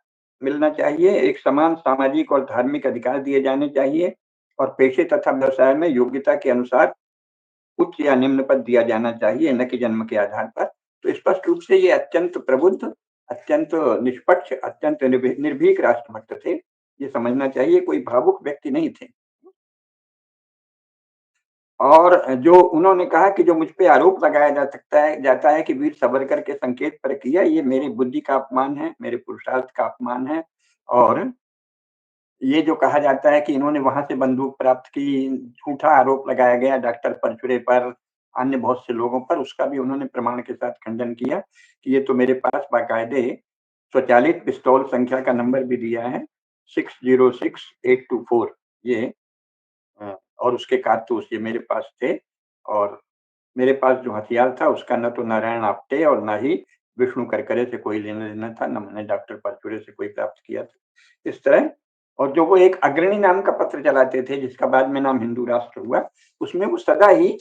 मिलना चाहिए, एक समान सामाजिक और धार्मिक अधिकार दिए जाने चाहिए और पेशे तथा व्यवसाय में योग्यता के अनुसार उच्च या निम्न पद दिया जाना चाहिए, न कि जन्म के आधार पर। तो स्पष्ट रूप से ये अत्यंत प्रबुद्ध, अत्यंत निष्पक्ष, अत्यंत निर्भीक राष्ट्रभक्त थे। ये समझना चाहिए, कोई भावुक व्यक्ति नहीं थे। और जो उन्होंने कहा कि जो मुझ पे आरोप लगाया जाता है कि वीर सावरकर के संकेत पर किया, ये मेरी बुद्धि का अपमान है, मेरे पुरुषार्थ का अपमान है। और ये जो कहा जाता है कि इन्होंने वहां से बंदूक प्राप्त की, झूठा आरोप लगाया गया डॉक्टर परचुरे पर, अन्य बहुत से लोगों पर, उसका भी उन्होंने प्रमाण के साथ खंडन किया कि ये तो मेरे पास बाकायदे स्वचालित पिस्तौल संख्या का नंबर भी दिया है, 606824। ये और उसके कारतूस ये मेरे पास थे और मेरे पास जो हथियार था उसका न तो नारायण आप्टे और ना ही विष्णु करकरे से कोई लेना देना था, न मैंने डॉक्टर परचुरे से कोई प्राप्त किया था। इस तरह, और जो वो एक अग्रणी नाम का पत्र चलाते थे जिसका बाद में नाम हिंदू राष्ट्र हुआ, उसमें वो सदा ही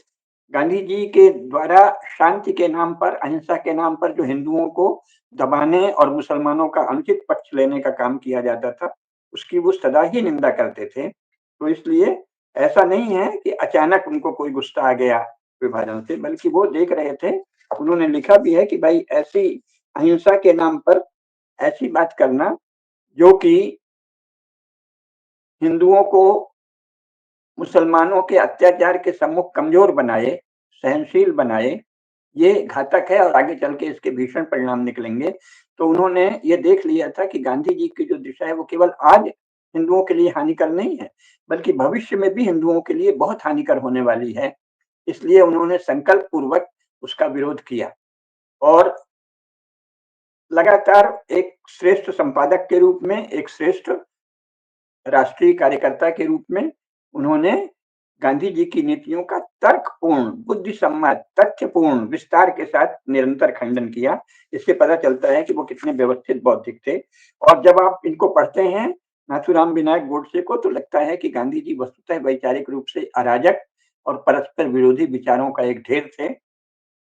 गांधी जी के द्वारा शांति के नाम पर, अहिंसा के नाम पर जो हिंदुओं को दबाने और मुसलमानों का अनुचित पक्ष लेने का काम किया जाता था, उसकी वो सदा ही निंदा करते थे। तो इसलिए ऐसा नहीं है कि अचानक उनको कोई गुस्सा आ गया विभाजन से, बल्कि वो देख रहे थे। उन्होंने लिखा भी है कि भाई ऐसी अहिंसा के नाम पर ऐसी बात करना जो कि हिंदुओं को मुसलमानों के अत्याचार के सम्मुख कमजोर बनाए, सहनशील बनाए, ये घातक है और आगे चल के इसके भीषण परिणाम निकलेंगे। तो उन्होंने ये देख लिया था कि गांधी जी की जो दिशा है वो केवल आज हिंदुओं के लिए हानिकर नहीं है, बल्कि भविष्य में भी हिंदुओं के लिए बहुत हानिकर होने वाली है। इसलिए उन्होंने संकल्प पूर्वक उसका विरोध किया और लगातार एक श्रेष्ठ संपादक के रूप में, एक श्रेष्ठ राष्ट्रीय कार्यकर्ता के रूप में उन्होंने गांधी जी की नीतियों का तर्कपूर्ण, बुद्धिसम्मत, तथ्यपूर्ण विस्तार के साथ निरंतर खंडन किया। इससे पता चलता है कि वो कितने व्यवस्थित बौद्धिक थे। और जब आप इनको पढ़ते हैं, नाथूराम विनायक गोडसे को, तो लगता है कि गांधी जी वस्तुतः वैचारिक रूप से अराजक और परस्पर विरोधी विचारों का एक ढेर थे।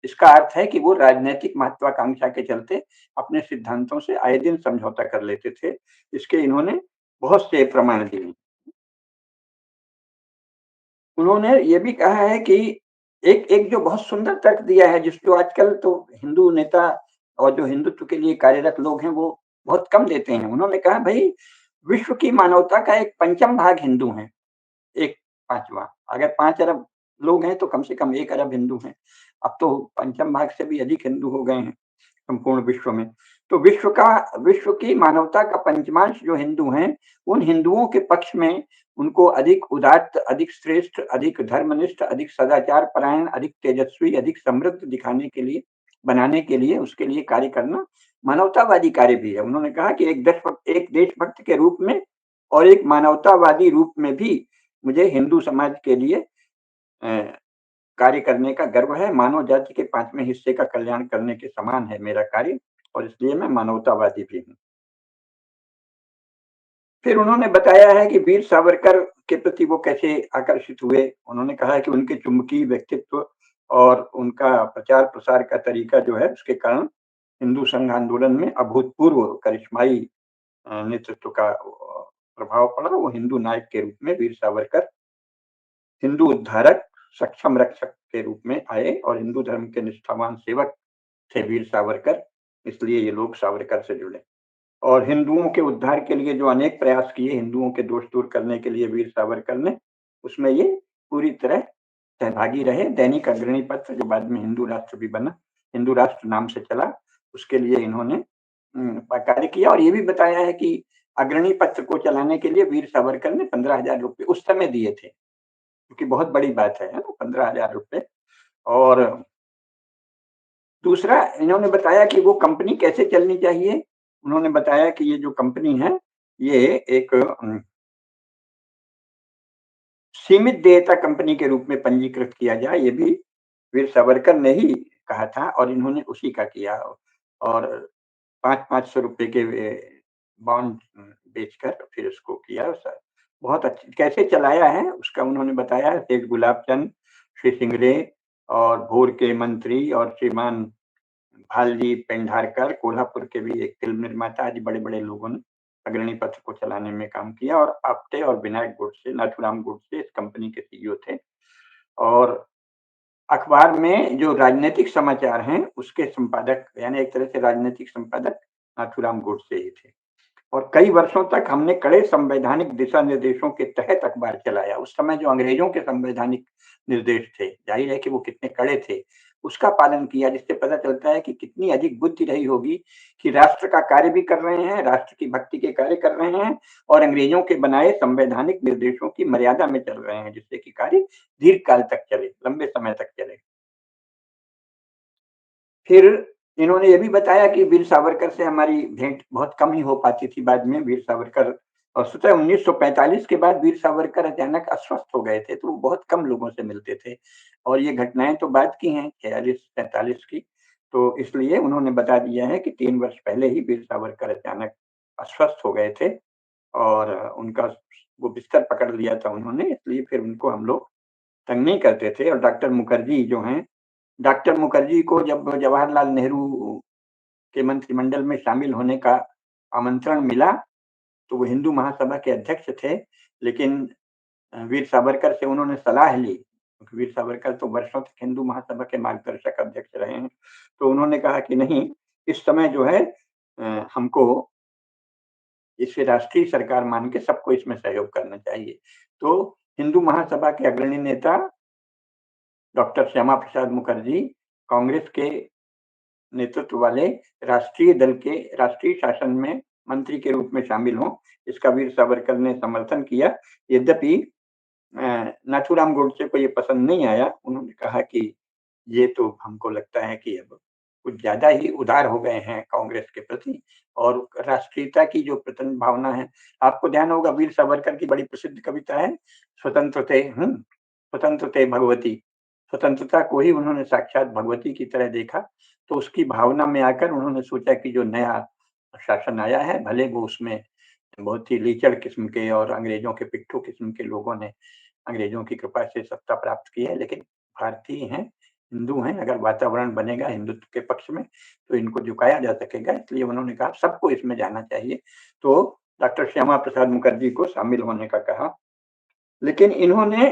इसका अर्थ है कि वो राजनैतिक महत्वाकांक्षा के चलते अपने सिद्धांतों से आए दिन समझौता कर लेते थे। इसके इन्होंने बहुत से प्रमाण दिए। उन्होंने ये भी कहा है कि एक एक जो बहुत सुंदर तर्क दिया है, जिसको आजकल तो हिंदू नेता और जो हिंदुत्व के लिए कार्यरत लोग हैं वो बहुत कम देते हैं। उन्होंने कहा भाई, विश्व की मानवता का एक पंचम भाग हिंदू हैं, एक पांचवा। अगर 5 अरब लोग हैं तो कम से कम 1 अरब हिंदू हैं। अब तो पंचम भाग से भी अधिक हिंदू हो गए हैं संपूर्ण विश्व में। तो विश्व की मानवता का पंचमांश जो हिंदू हैं, उन हिंदुओं के पक्ष में उनको अधिक उदात्त, अधिक श्रेष्ठ, अधिक धर्मनिष्ठ, अधिक सदाचार परायण, अधिक तेजस्वी, अधिक समृद्ध दिखाने के लिए, बनाने के लिए, उसके लिए कार्य करना मानवतावादी कार्य भी है। उन्होंने कहा कि एक देशभक्त के रूप में और एक मानवतावादी रूप में भी मुझे हिंदू समाज के लिए कार्य करने का गर्व है। मानव जाति के 5वें हिस्से का कल्याण करने के समान है मेरा कार्य और इसलिए मैं मानवतावादी भी हूँ। फिर उन्होंने बताया है कि वीर सावरकर के प्रति वो कैसे आकर्षित हुए। उन्होंने कहा है कि उनके चुंबकीय व्यक्तित्व और उनका प्रचार-प्रसार का तरीका जो है, उसके कारण हिंदू संघ आंदोलन में अभूतपूर्व करिश्माई नेतृत्व का प्रभाव पड़ा। वो हिंदू नायक के रूप में वीर सावरकर हिंदू उद्धारक, सक्षम रक्षक के रूप में आए और हिंदू धर्म के निष्ठावान सेवक थे वीर सावरकर, इसलिए ये लोग सावरकर से जुड़े। और हिंदुओं के उद्धार के लिए जो अनेक प्रयास किए, हिंदुओं के दोष दूर करने के लिए वीर सावरकर ने, उसमें ये पूरी तरह सहभागी रहे। दैनिक अग्रणी पत्र जो बाद में हिंदू राष्ट्र भी बना, हिंदू राष्ट्र नाम से चला, उसके लिए इन्होंने कार्य किया। और ये भी बताया है कि अग्रणी पत्र को चलाने के लिए वीर सावरकर ने 15,000 रुपए उस समय दिए थे, जो कि बहुत बड़ी बात है ना, 15,000 रुपए। और दूसरा इन्होंने बताया कि वो कंपनी कैसे चलनी चाहिए। उन्होंने बताया कि ये जो कंपनी है, ये एक सीमित देयता कंपनी के रूप में पंजीकृत किया जाए, ये भी वीर सावरकर ने ही कहा था और इन्होंने उसी का किया। और 5-500 रुपए के बॉन्ड बेचकर फिर उसको किया। बहुत कैसे चलाया है उसका उन्होंने बताया है। सेठ गुलाबचंद, श्री सिंगरे और भोर के मंत्री और श्रीमान भालजी पेंढारकर, कोल्हापुर के भी एक फिल्म निर्माता, आदि बड़े-बड़े लोगों ने अग्रणी पत्र को चलाने में काम किया। और आप्टे और विनायक गोडसे, नाथूराम गोडसे इस कंपनी के सीईओ थे। और अखबार में जो राजनीतिक समाचार हैं, उसके संपादक यानी एक तरह से राजनीतिक संपादक नाथूराम गोडसे ही थे। और कई वर्षों तक हमने कड़े संवैधानिक दिशा निर्देशों के तहत अखबार चलाया। उस समय जो अंग्रेजों के संवैधानिक निर्देश थे, जाहिर है कि वो कितने कड़े थे, उसका पालन किया, जिससे पता चलता है कि कितनी अधिक बुद्धि रही होगी कि राष्ट्र का कार्य भी कर रहे हैं, राष्ट्र की भक्ति के कार्य कर रहे हैं और अंग्रेजों के बनाए संवैधानिक निर्देशों की मर्यादा में चल रहे हैं, जिससे कि कार्य दीर्घकाल तक चले, लंबे समय तक चले। फिर इन्होंने ये भी बताया कि वीर सावरकर से हमारी भेंट बहुत कम ही हो पाती थी बाद में। वीर सावरकर और स्वतः 1945 के बाद वीर सावरकर अचानक अस्वस्थ हो गए थे, तो वो बहुत कम लोगों से मिलते थे। और ये घटनाएँ तो बाद की हैं, 46-47 की। तो इसलिए उन्होंने बता दिया है कि 3 वर्ष पहले ही वीर सावरकर अचानक अस्वस्थ हो गए थे और उनका वो बिस्तर पकड़ लिया था उन्होंने, इसलिए फिर उनको हम लोग तंग नहीं करते थे। और डॉक्टर मुखर्जी जो हैं, डॉक्टर मुखर्जी को जब जवाहरलाल नेहरू के मंत्रिमंडल में शामिल होने का आमंत्रण मिला, तो वो हिंदू महासभा के अध्यक्ष थे, लेकिन वीर सावरकर से उन्होंने सलाह ली, क्योंकि वीर सावरकर तो वर्षों तक हिंदू महासभा के मार्गदर्शक अध्यक्ष रहे हैं। तो उन्होंने कहा कि नहीं, इस समय जो है हमको इसे राष्ट्रीय सरकार मान के सबको इसमें सहयोग करना चाहिए। तो हिंदू महासभा के अग्रणी नेता डॉक्टर श्यामा प्रसाद मुखर्जी कांग्रेस के नेतृत्व वाले राष्ट्रीय दल के राष्ट्रीय शासन में मंत्री के रूप में शामिल हों, इसका वीर सावरकर ने समर्थन किया। यद्यपि नाथूराम गोडसे को ये पसंद नहीं आया। उन्होंने कहा कि ये तो हमको लगता है कि अब कुछ ज़्यादा ही उदार हो गए हैं कांग्रेस के प्रति और राष्ट्रीयता की जो प्रचंड भावना है। आपको ध्यान होगा वीर सावरकर की बड़ी प्रसिद्ध कविता है, स्वतंत्र थे भगवती। स्वतंत्रता को ही उन्होंने साक्षात भगवती की तरह देखा। तो उसकी भावना में आकर उन्होंने सोचा कि जो नया शासन आया है, भले वो उसमें बहुत ही लीचड़ किस्म के और अंग्रेजों के पिट्ठू किस्म के लोगों ने अंग्रेजों की कृपा से सत्ता प्राप्त की है, लेकिन भारतीय हैं, हिंदू हैं, अगर वातावरण बनेगा हिंदुत्व के पक्ष में, तो इनको झुकाया जा सकेगा। इसलिए उन्होंने कहा सबको इसमें जाना चाहिए। तो डॉक्टर श्यामा प्रसाद मुखर्जी को शामिल होने का कहा। लेकिन इन्होंने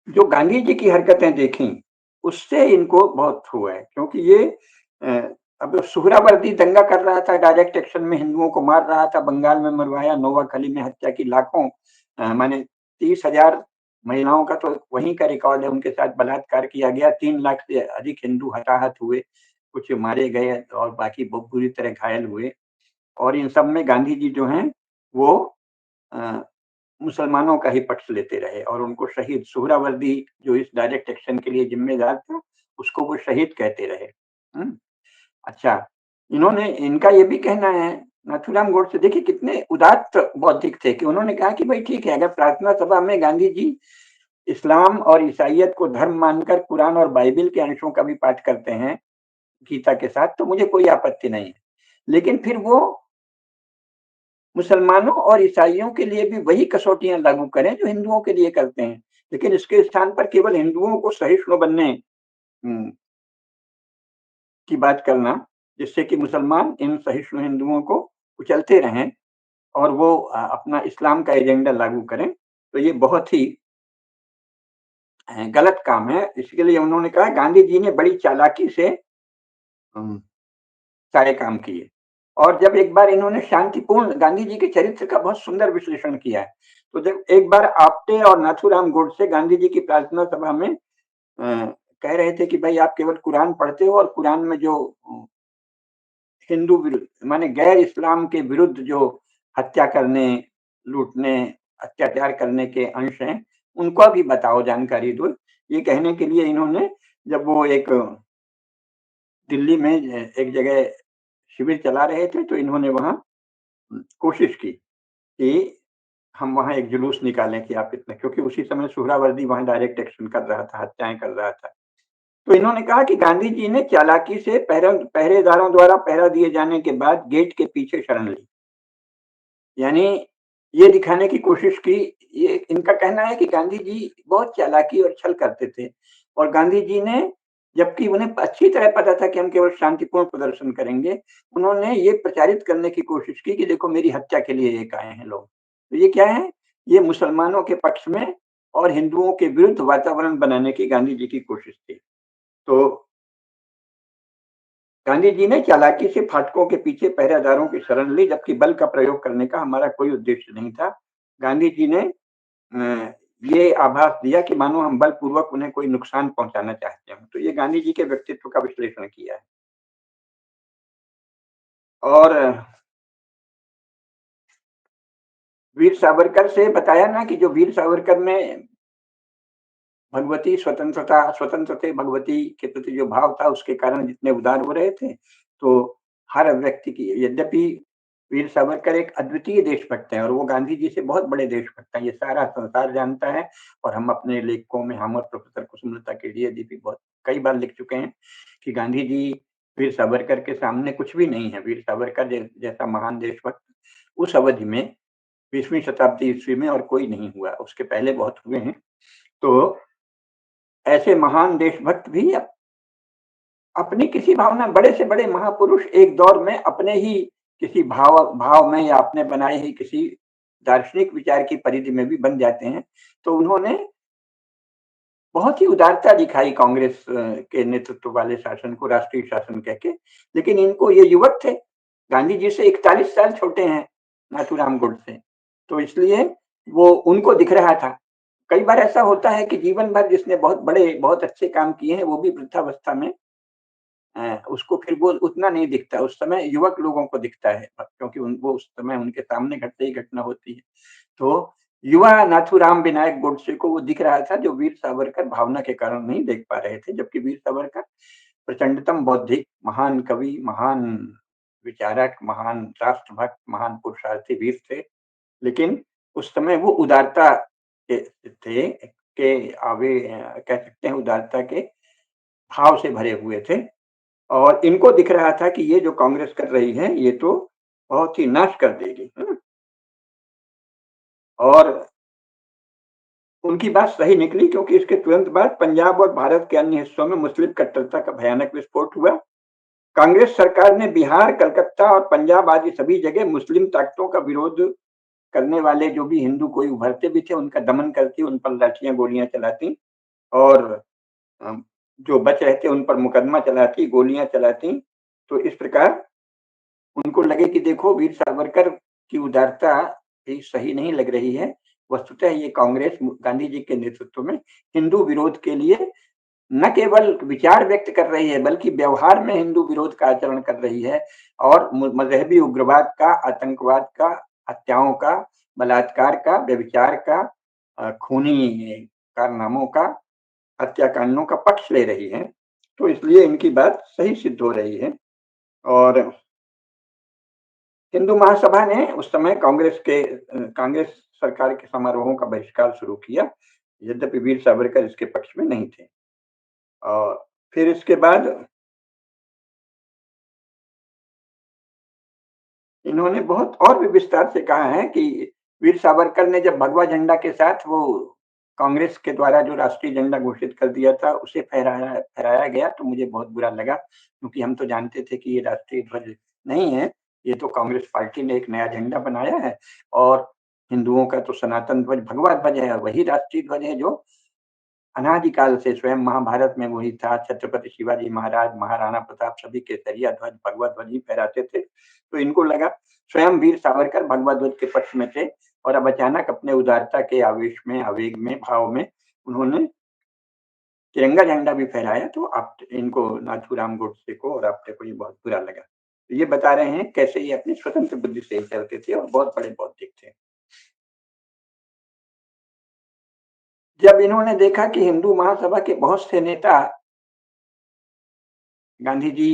जो गांधी जी की हरकतें देखी, उससे इनको बहुत हुआ है, क्योंकि ये अब सुहरावर्दी दंगा कर रहा था, डायरेक्ट एक्शन में हिंदुओं को मार रहा था, बंगाल में मरवाया, नोवाखली में हत्या की, लाखों माने 30,000 महिलाओं का तो वहीं का रिकॉर्ड है, उनके साथ बलात्कार किया गया, 3 लाख से अधिक हिंदू हताहत हुए, कुछ मारे गए और बाकी बहुत बुरी तरह घायल हुए। और इन सब में गांधी जी जो हैं, वो अ, मुसलमानों का ही पक्ष लेते रहे और उनको शहीद सुहरावर्दी जो इस डायरेक्ट एक्शन के लिए जिम्मेदार था, उसको वो शहीद कहते रहे। हुँ? अच्छा, इन्होंने इनका ये भी कहना है, नाथूराम गोडसे देखिए कितने उदात्त बौद्धिक थे कि उन्होंने कहा कि भाई ठीक है, अगर प्रार्थना सभा में गांधी जी इस्लाम और ईसाइयत को धर्म मानकर कुरान और बाइबिल के अंशों का भी पाठ करते हैं, गीता के साथ, तो मुझे कोई आपत्ति नहीं है। लेकिन फिर वो मुसलमानों और ईसाइयों के लिए भी वही कसौटियाँ लागू करें जो हिंदुओं के लिए करते हैं। लेकिन इसके स्थान पर केवल हिंदुओं को सहिष्णु बनने उम, की बात करना, जिससे कि मुसलमान इन सहिष्णु हिंदुओं को कुचलते रहें और वो अपना इस्लाम का एजेंडा लागू करें, तो ये बहुत ही गलत काम है। इसके लिए उन्होंने कहा गांधी जी ने बड़ी चालाकी से अम, सारे काम किए। और जब एक बार इन्होंने शांतिपूर्ण गांधी जी के चरित्र का बहुत सुंदर विश्लेषण किया है। तो जब एक बार आप्टे और नाथूराम गोडसे गांधी जी की प्रार्थना सभा में कह रहे थे कि भाई आप केवल कुरान पढ़ते हो और कुरान में जो हिंदू विरुद्ध माने गैर इस्लाम के विरुद्ध जो हत्या करने, लूटने, अत्याचार करने के अंश हैं, उनको भी बताओ, जानकारी दो। ये कहने के लिए इन्होंने जब वो एक दिल्ली में एक जगह शिविर चला रहे थे, तो इन्होंने वहाँ कोशिश की कि हम वहाँ एक जुलूस निकालें कि आप इतना, क्योंकि उसी समय सुहरावर्दी वहाँ डायरेक्ट एक्शन कर रहा था, हत्याएँ कर रहा था। तो इन्होंने कहा कि गांधी जी ने चालाकी से पहरेदारों द्वारा पहरा दिए जाने के बाद गेट के पीछे शरण ली। यानी ये दिखाने की कोशिश की, ये इनका कहना है कि गांधी जी बहुत चालाकी और छल करते थे और गांधी जी ने, जबकि उन्हें अच्छी तरह पता था कि हम केवल शांतिपूर्ण प्रदर्शन करेंगे, उन्होंने ये प्रचारित करने की कोशिश की कि देखो मेरी हत्या के लिए एक आए हैं लोग। तो ये क्या है? ये मुसलमानों के पक्ष में और हिंदुओं के विरुद्ध वातावरण बनाने की गांधी जी की कोशिश थी। तो गांधी जी ने चालाकी से फाटकों के पीछे पहरेदारों की शरण ली, जबकि बल का प्रयोग करने का हमारा कोई उद्देश्य नहीं था। गांधी जी ने ये आभास दिया कि मानो हम बलपूर्वक उन्हें कोई नुकसान पहुंचाना चाहते हैं। तो ये गांधी जी के व्यक्तित्व का विश्लेषण किया है। और वीर सावरकर से बताया ना कि जो वीर सावरकर में भगवती स्वतंत्र थे, भगवती के प्रति जो भाव था उसके कारण जितने उदार हो रहे थे, तो हर व्यक्ति की, यद्यपि वीर सावरकर एक अद्वितीय देशभक्त हैं और वो गांधी जी से बहुत बड़े देशभक्त हैं, ये सारा संसार जानता है। और हम अपने लेखकों में, हम और प्रोफेसर कुसुमलता केडिया जी भी बहुत कई बार लिख चुके हैं कि गांधी जी वीर सावरकर के सामने कुछ भी नहीं है। वीर सावरकर जैसा महान देशभक्त उस अवधि में 20वीं शताब्दी ईस्वी में और कोई नहीं हुआ, उसके पहले बहुत हुए हैं। तो ऐसे महान देशभक्त भी अपनी किसी भावना, बड़े से बड़े महापुरुष एक दौर में अपने ही किसी भाव भाव में या अपने बनाए ही किसी दार्शनिक विचार की परिधि में भी बन जाते हैं। तो उन्होंने बहुत ही उदारता दिखाई कांग्रेस के नेतृत्व वाले शासन को राष्ट्रीय शासन कह के। लेकिन इनको, ये युवक थे, गांधी जी से 41 साल छोटे हैं नाथूराम गोडसे, तो इसलिए वो उनको दिख रहा था। कई बार ऐसा होता है कि जीवन भर जिसने बहुत बड़े, बहुत अच्छे काम किए हैं, वो भी वृद्धावस्था में उसको फिर वो उतना नहीं दिखता, उस समय युवक लोगों को दिखता है, क्योंकि वो उस समय उनके सामने घटते ही घटना होती है। तो युवा नाथूराम विनायक गोडसे को वो दिख रहा था, जो वीर सावरकर भावना के कारण नहीं देख पा रहे थे। जबकि वीर सावरकर प्रचंडतम बौद्धिक, महान कवि, महान विचारक, महान राष्ट्रभक्त, महान पुरुषार्थी वीर थे। लेकिन उस समय वो उदारता के थे, के कह सकते हैं उदारता के भाव से भरे हुए थे। और इनको दिख रहा था कि ये जो कांग्रेस कर रही है, ये तो बहुत ही नाश कर देगी, है ना? और उनकी बात सही निकली, क्योंकि इसके तुरंत बाद पंजाब और भारत के अन्य हिस्सों में मुस्लिम कट्टरता का भयानक विस्फोट हुआ। कांग्रेस सरकार ने बिहार, कलकत्ता और पंजाब आदि सभी जगह मुस्लिम ताकतों का विरोध करने वाले जो भी हिंदू कोई उभरते भी थे, उनका दमन करती, उन पर लाठियां गोलियां चलाती और जो बच रहे थे उन पर मुकदमा चलाती, गोलियां चलाती। तो इस प्रकार उनको लगे कि देखो वीर सावरकर की उदारता भी सही नहीं लग रही है। वस्तुतः ये कांग्रेस गांधी जी के नेतृत्व में हिंदू विरोध के लिए न केवल विचार व्यक्त कर रही है, बल्कि व्यवहार में हिंदू विरोध का आचरण कर रही है और मजहबी उग्रवाद का, आतंकवाद का, हत्याओं का, बलात्कार का, व्यभिचार का, खूनी कारनामों का, हत्याकांडों का पक्ष ले रही है। तो इसलिए इनकी बात सही सिद्ध हो रही है। और हिंदू महासभा ने उस समय कांग्रेस सरकार के समारोहों का बहिष्कार शुरू किया, यद्यपि वीर सावरकर इसके पक्ष में नहीं थे। और फिर इसके बाद इन्होंने बहुत और भी विस्तार से कहा है कि वीर सावरकर ने जब भगवा झंडा के साथ वो कांग्रेस के द्वारा जो राष्ट्रीय झंडा घोषित कर दिया था, उसे फहराया फहराया गया तो मुझे बहुत बुरा लगा, क्योंकि हम तो जानते थे कि ये राष्ट्रीय ध्वज नहीं है, ये तो कांग्रेस पार्टी ने एक नया झंडा बनाया है और हिंदुओं का तो सनातन ध्वज भगवा ध्वज है, वही राष्ट्रीय ध्वज है जो अनादिकाल से स्वयं महाभारत में वही था। छत्रपति शिवाजी महाराज, महाराणा प्रताप सभी केसरिया ध्वज, भगवा ध्वज ही फहराते थे। तो इनको लगा स्वयं वीर सावरकर भगवा ध्वज के पक्ष में थे और अब अचानक अपने उदारता के आवेश में, आवेग में, भाव में उन्होंने तिरंगा झंडा भी फहराया। तो आप इनको नाथूराम गोडसे को और आपटे को ये बहुत बुरा लगा। तो ये बता रहे हैं कैसे ये अपनी स्वतंत्र बुद्धि से ही चलते थे और बहुत बड़े बौद्धिक थे। जब इन्होंने देखा कि हिंदू महासभा के बहुत से नेता गांधी जी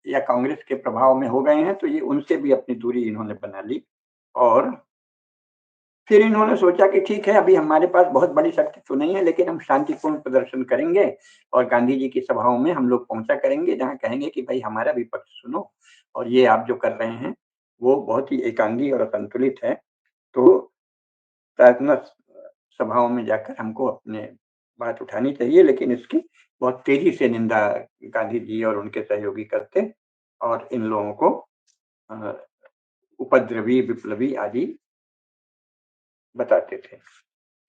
या कांग्रेस के प्रभाव में हो गए हैं, तो ये उनसे भी अपनी दूरी इन्होंने बना ली और फिर इन्होंने सोचा कि ठीक है, अभी हमारे पास बहुत बड़ी शक्ति तो नहीं है, लेकिन हम शांतिपूर्ण प्रदर्शन करेंगे और गांधी जी की सभाओं में हम लोग पहुंचा करेंगे, जहां कहेंगे कि भाई हमारा भी पक्ष सुनो और ये आप जो कर रहे हैं वो बहुत ही एकांगी और असंतुलित है। तो प्रार्थना सभाओं में जाकर हमको अपने बात उठानी चाहिए, लेकिन इसकी बहुत तेजी से निंदा गांधी जी और उनके सहयोगी करते और इन लोगों को उपद्रवी, विप्लवी आदि बताते थे।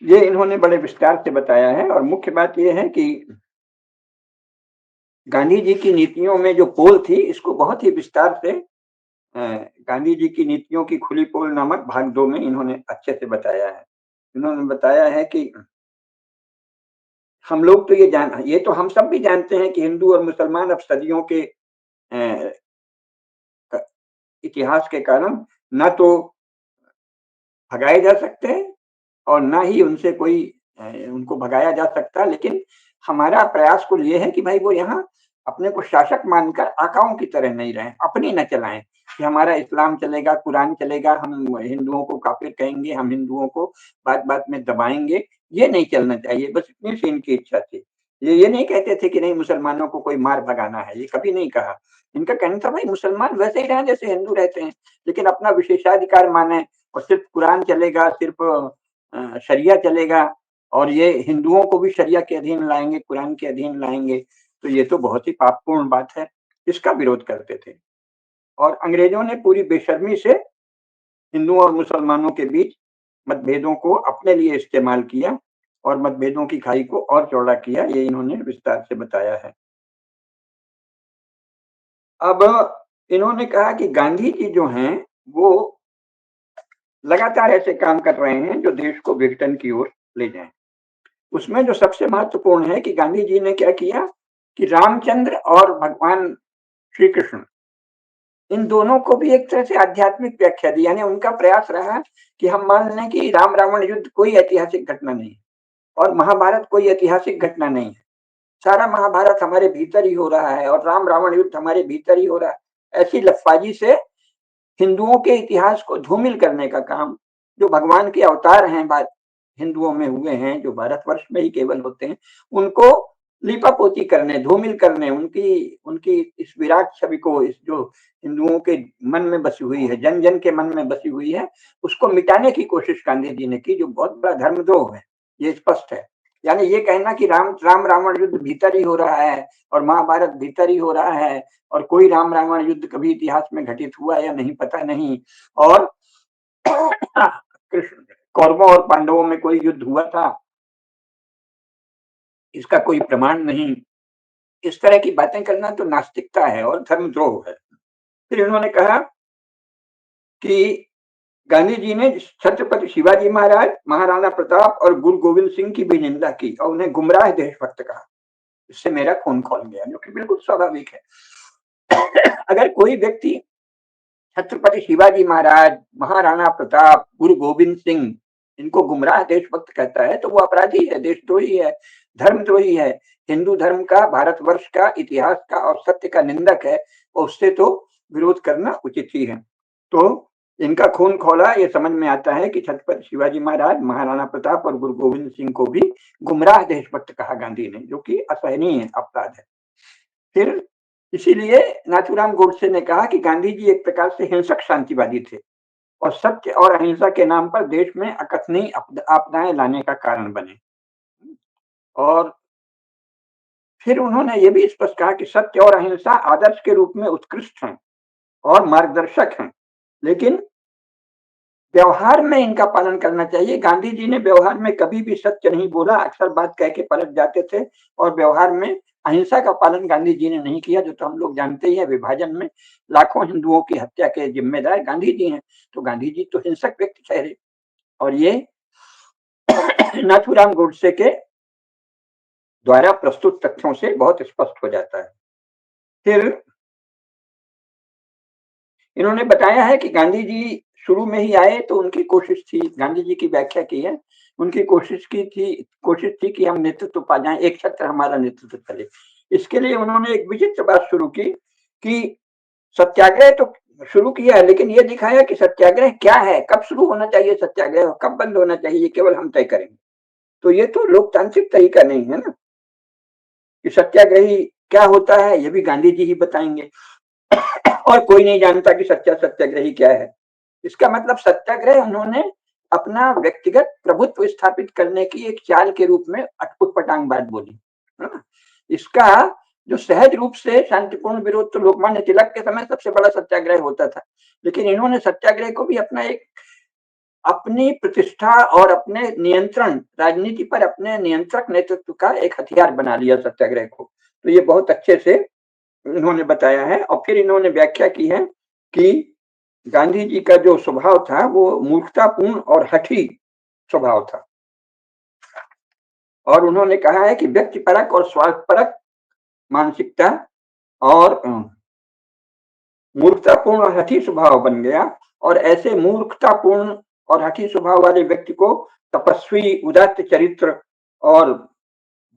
ये इन्होंने बड़े विस्तार से बताया है और मुख्य बात ये है कि गांधी जी की नीतियों में जो पोल थी, इसको बहुत ही विस्तार से गांधी जी की नीतियों की खुली पोल नामक भाग 2 में इन्होंने अच्छे से बताया है। इन्होंने बताया है कि हम लोग तो ये तो हम सब भी जानते हैं कि हिंदू और मुसलमान अब सदियों के इतिहास के कारण न तो भगाए जा सकते हैं और ना ही उनसे कोई उनको भगाया जा सकता, लेकिन हमारा प्रयास कुल ये है कि भाई वो यहाँ अपने को शासक मानकर आकाओं की तरह नहीं रहें, अपनी न चलाएं कि हमारा इस्लाम चलेगा, कुरान चलेगा, हम हिंदुओं को काफिर कहेंगे, हम हिंदुओं को बात-बात में दबाएंगे, ये नहीं चलना चाहिए। बस इतनी सी इनकी इच्छा थी। ये नहीं कहते थे कि नहीं मुसलमानों को कोई मार भगाना है, ये कभी नहीं कहा। इनका कहना था भाई मुसलमान वैसे ही रहें जैसे हिंदू रहते हैं, लेकिन अपना विशेषाधिकार माने और सिर्फ कुरान चलेगा, सिर्फ शरिया चलेगा और ये हिंदुओं को भी शरिया के अधीन लाएंगे, कुरान के अधीन लाएंगे, तो ये तो बहुत ही पापपूर्ण बात है। इसका विरोध करते थे और अंग्रेजों ने पूरी बेशर्मी से हिंदुओं और मुसलमानों के बीच मतभेदों को अपने लिए इस्तेमाल किया और मतभेदों की खाई को और चौड़ा किया, ये इन्होंने विस्तार से बताया है। अब इन्होंने कहा कि गांधी जी जो हैं वो लगातार ऐसे काम कर रहे हैं जो देश को विघटन की ओर ले जाएं। उसमें जो सबसे महत्वपूर्ण है कि गांधी जी ने क्या किया कि रामचंद्र और भगवान श्री कृष्ण इन दोनों को भी एक तरह से आध्यात्मिक व्याख्या दी, यानी उनका प्रयास रहा कि हम मान लें कि राम रावण युद्ध कोई ऐतिहासिक घटना नहीं है और महाभारत कोई ऐतिहासिक घटना नहीं है। सारा महाभारत हमारे भीतर ही हो रहा है और राम रावण युद्ध हमारे भीतर ही हो रहा है। ऐसी लफाजी से हिंदुओं के इतिहास को धूमिल करने का काम, जो भगवान के अवतार हैं बात हिंदुओं में हुए हैं, जो भारतवर्ष में ही केवल होते हैं, उनको लीपापोती करने, धूमिल करने, उनकी उनकी इस विराट छवि को, इस जो हिंदुओं के मन में बसी हुई है, जन जन के मन में बसी हुई है, उसको मिटाने की कोशिश गांधी जी ने की, जो बहुत बड़ा धर्मद्रोह है, ये स्पष्ट है। यानी ये कहना कि राम रावण युद्ध भीतर ही हो रहा है और महाभारत भीतर ही हो रहा है और कोई राम रावण युद्ध कभी इतिहास में घटित हुआ या नहीं पता नहीं, और कृष्ण कौरवों और पांडवों में कोई युद्ध हुआ था इसका कोई प्रमाण नहीं। इस तरह की बातें करना तो नास्तिकता है और धर्मद्रोह है। फिर इन्होंने कहा कि गांधी जी ने छत्रपति शिवाजी महाराज, महाराणा प्रताप और गुरु गोविंद सिंह की भी निंदा की और उन्हें गुमराह देशभक्त कहा। इससे मेरा खून खौल गया, जो कि बिल्कुल स्वाभाविक है। अगर कोई व्यक्ति छत्रपति शिवाजी महाराज, महाराणा प्रताप, गुरु गोविंद सिंह इनको गुमराह देशभक्त कहता है तो वो अपराधी है, देशद्रोही है, धर्मद्रोही है, हिंदू धर्म का, भारतवर्ष का, इतिहास का और सत्य का निंदक है और उससे तो विरोध करना उचित ही है। तो इनका खून खौला ये समझ में आता है कि छत्रपति शिवाजी महाराज, महाराणा प्रताप और गुरु गोविंद सिंह को भी गुमराह देशभक्त कहा गांधी ने, जो कि असहनीय अपराध है। फिर इसीलिए नाथूराम गोडसे ने कहा कि गांधी जी एक प्रकार से हिंसक शांतिवादी थे और सत्य और अहिंसा के नाम पर देश में अकथनीय आपदाएं लाने का कारण बने। और फिर उन्होंने ये भी स्पष्ट कहा कि सत्य और अहिंसा आदर्श के रूप में उत्कृष्ट हैं और मार्गदर्शक हैं, लेकिन व्यवहार में इनका पालन करना चाहिए। गांधी जी ने व्यवहार में कभी भी सत्य नहीं बोला, अक्सर बात कह के पलट जाते थे और व्यवहार में अहिंसा का पालन गांधी जी ने नहीं किया, जो तो हम लोग जानते ही है। विभाजन में लाखों हिंदुओं की हत्या के जिम्मेदार गांधी जी हैं, तो गांधी जी तो हिंसक व्यक्ति ठहरे। और ये नाथूराम गोडसे के द्वारा प्रस्तुत तथ्यों से बहुत स्पष्ट हो जाता है। फिर इन्होंने बताया है कि गांधी जी शुरू में ही आए तो उनकी कोशिश थी, गांधी जी की व्याख्या की है, उनकी कोशिश थी कि हम नेतृत्व पा जाएं, एक छत्र हमारा नेतृत्व चले। इसके लिए उन्होंने एक विचित्र बात शुरू की कि सत्याग्रह तो शुरू किया है, लेकिन ये दिखाया कि सत्याग्रह क्या है, कब शुरू होना चाहिए सत्याग्रह, कब बंद होना चाहिए, ये केवल हम तय करेंगे। तो ये तो लोकतांत्रिक तरीका नहीं है ना, कि सत्याग्रही क्या होता है ये भी गांधी जी ही बताएंगे और कोई नहीं जानता कि सच्चा सत्याग्रही क्या है। इसका मतलब सत्याग्रह उन्होंने अपना व्यक्तिगत प्रभुत्व स्थापित करने की एक चाल के रूप में उटपटांग बात बोली, है ना। इसका जो सहज रूप से शांतिपूर्ण विरोध तो लोकमान्य तिलक के समय सबसे बड़ा सत्याग्रह होता था, लेकिन इन्होंने सत्याग्रह को भी अपना एक अपनी प्रतिष्ठा और अपने नियंत्रण, राजनीति पर अपने नियंत्रक नेतृत्व का एक हथियार बना लिया सत्याग्रह को। तो ये बहुत अच्छे से इन्होंने बताया है। और फिर इन्होंने व्याख्या की है कि गांधी जी का जो स्वभाव था वो मूर्खतापूर्ण और हठी स्वभाव था, और उन्होंने कहा है कि व्यक्तिपरक और स्वार्थपरक मानसिकता और मूर्खतापूर्ण और हठी स्वभाव बन गया। और ऐसे मूर्खतापूर्ण और हठी स्वभाव वाले व्यक्ति को तपस्वी, उदात्त चरित्र और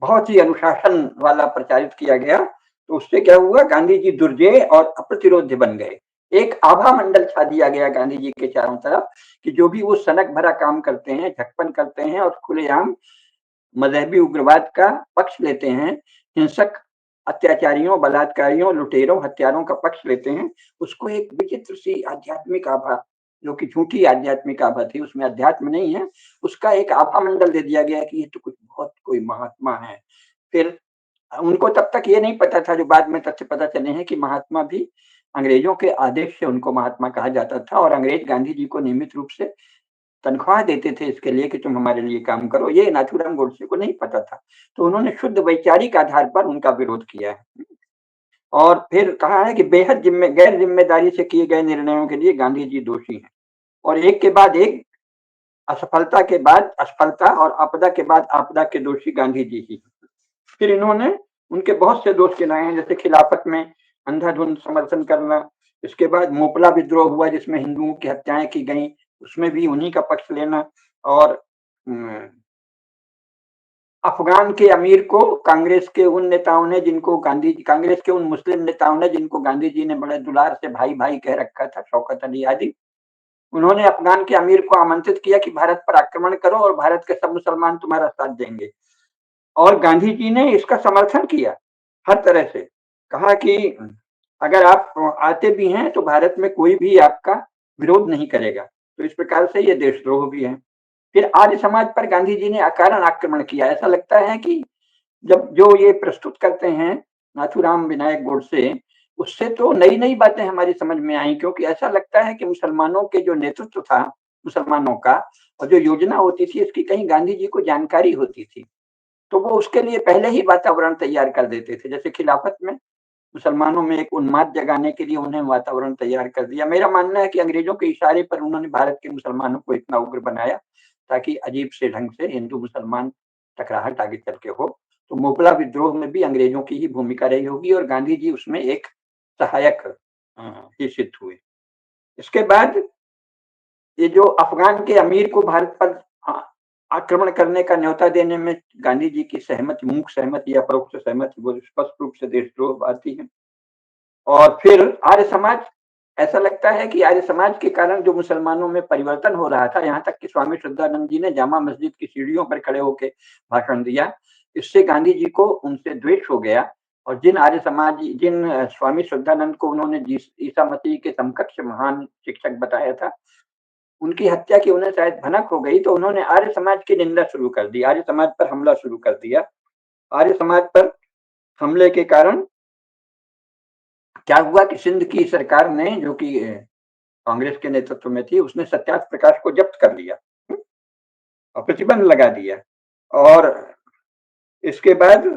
बहुत ही अनुशासन वाला प्रचारित किया गया। तो उससे क्या हुआ, गांधी जी दुर्जेय और अप्रतिरोध्य बन गए। एक आभा मंडल छा दिया गया गांधी जी के चारों तरफ कि जो भी वो सनक भरा काम करते हैं, झटपन करते हैं और खुलेआम मजहबी उग्रवाद का पक्ष लेते हैं, हिंसक अत्याचारियों, बलात्कारियों, लुटेरों, हत्यारों का पक्ष लेते हैं, उसको एक विचित्र सी आध्यात्मिक आभा, जो कि झूठी आध्यात्मिक आभा थी, उसमें अध्यात्म नहीं है, उसका एक आभा मंडल दे दिया गया कि ये तो कुछ बहुत कोई महात्मा है। फिर उनको तब तक ये नहीं पता था, जो बाद में तथ्य पता चले हैं, कि महात्मा भी अंग्रेजों के आदेश से उनको महात्मा कहा जाता था और अंग्रेज गांधी जी को नियमित रूप से तनख्वाह देते थे इसके लिए कि तुम हमारे लिए काम करो। ये नाथूराम गोडसे को नहीं पता था, तो उन्होंने शुद्ध वैचारिक आधार पर उनका विरोध किया है। और फिर कहा है कि बेहद गैर जिम्मेदारी से किए गए निर्णयों के लिए गांधी जी दोषी हैं, और एक के बाद एक असफलता के बाद असफलता और आपदा के बाद आपदा के दोषी गांधी जी ही। फिर इन्होंने उनके बहुत से दोष गिनाए हैं, जैसे खिलाफत में अंधाधुंध समर्थन करना, इसके बाद मोपला विद्रोह हुआ जिसमें हिंदुओं की हत्याएं की गई, उसमें भी उन्हीं का पक्ष लेना, और अफगान के अमीर को कांग्रेस के उन नेताओं ने जिनको कांग्रेस के उन मुस्लिम नेताओं ने जिनको गांधी जी ने बड़े दुलार से भाई भाई कह रखा था, शौकत अली आदि, उन्होंने अफगान के अमीर को आमंत्रित किया कि भारत पर आक्रमण करो और भारत के सब मुसलमान तुम्हारा साथ देंगे, और गांधी जी ने इसका समर्थन किया हर तरह से। कहा कि अगर आप आते भी हैं तो भारत में कोई भी आपका विरोध नहीं करेगा। तो इस प्रकार से ये देशद्रोह भी है। फिर आर्य समाज पर गांधी जी ने अकारण आक्रमण किया। ऐसा लगता है कि जब जो ये प्रस्तुत करते हैं नाथूराम विनायक गोडसे, उससे तो नई नई बातें हमारी समझ में आई, क्योंकि ऐसा लगता है कि मुसलमानों के जो नेतृत्व था मुसलमानों का, और जो योजना होती थी इसकी कहीं गांधी जी को जानकारी होती थी, तो वो उसके लिए पहले ही वातावरण तैयार कर देते थे। जैसे खिलाफत में मुसलमानों में एक उन्माद जगाने के लिए उन्हें वातावरण तैयार कर दिया। मेरा मानना है कि अंग्रेजों के इशारे पर उन्होंने भारत के मुसलमानों को इतना उग्र बनाया ताकि अजीब से ढंग से हिंदू मुसलमान टकराहट आगे चल के हो। तो मोपला विद्रोह में भी अंग्रेजों की ही भूमिका रही होगी और गांधी जी उसमें एक सहायक ही सिद्ध हुए। इसके बाद ये जो अफगान के अमीर को भारत पर आक्रमण करने का न्योता देने में गांधी जी की सहमति, मूक सहमति या परोक्ष सहमति, वो स्पष्ट रूप से देशद्रोह आती है। और फिर आर्य समाज, ऐसा लगता है कि आर्य समाज के कारण जो मुसलमानों में परिवर्तन हो रहा था, यहाँ तक कि स्वामी श्रद्धानंद जी ने जामा मस्जिद की सीढ़ियों पर खड़े होकर भाषण दिया, इससे गांधी जी को उनसे द्वेष हो गया और जिन स्वामी शुद्धानंद को उन्होंने ईसा मसीह के समकक्ष महान शिक्षक बताया था, उनकी हत्या की उन्हें शायद भनक हो गई, तो उन्होंने आर्य समाज की निंदा शुरू कर दी, आर्य समाज पर हमला शुरू कर दिया। आर्य समाज पर हमले के कारण क्या हुआ कि सिंध की सरकार ने, जो कि कांग्रेस के नेतृत्व में थी, उसने सत्याग्रह प्रकाश को जब्त कर लिया और प्रतिबंध लगा दिया। और इसके बाद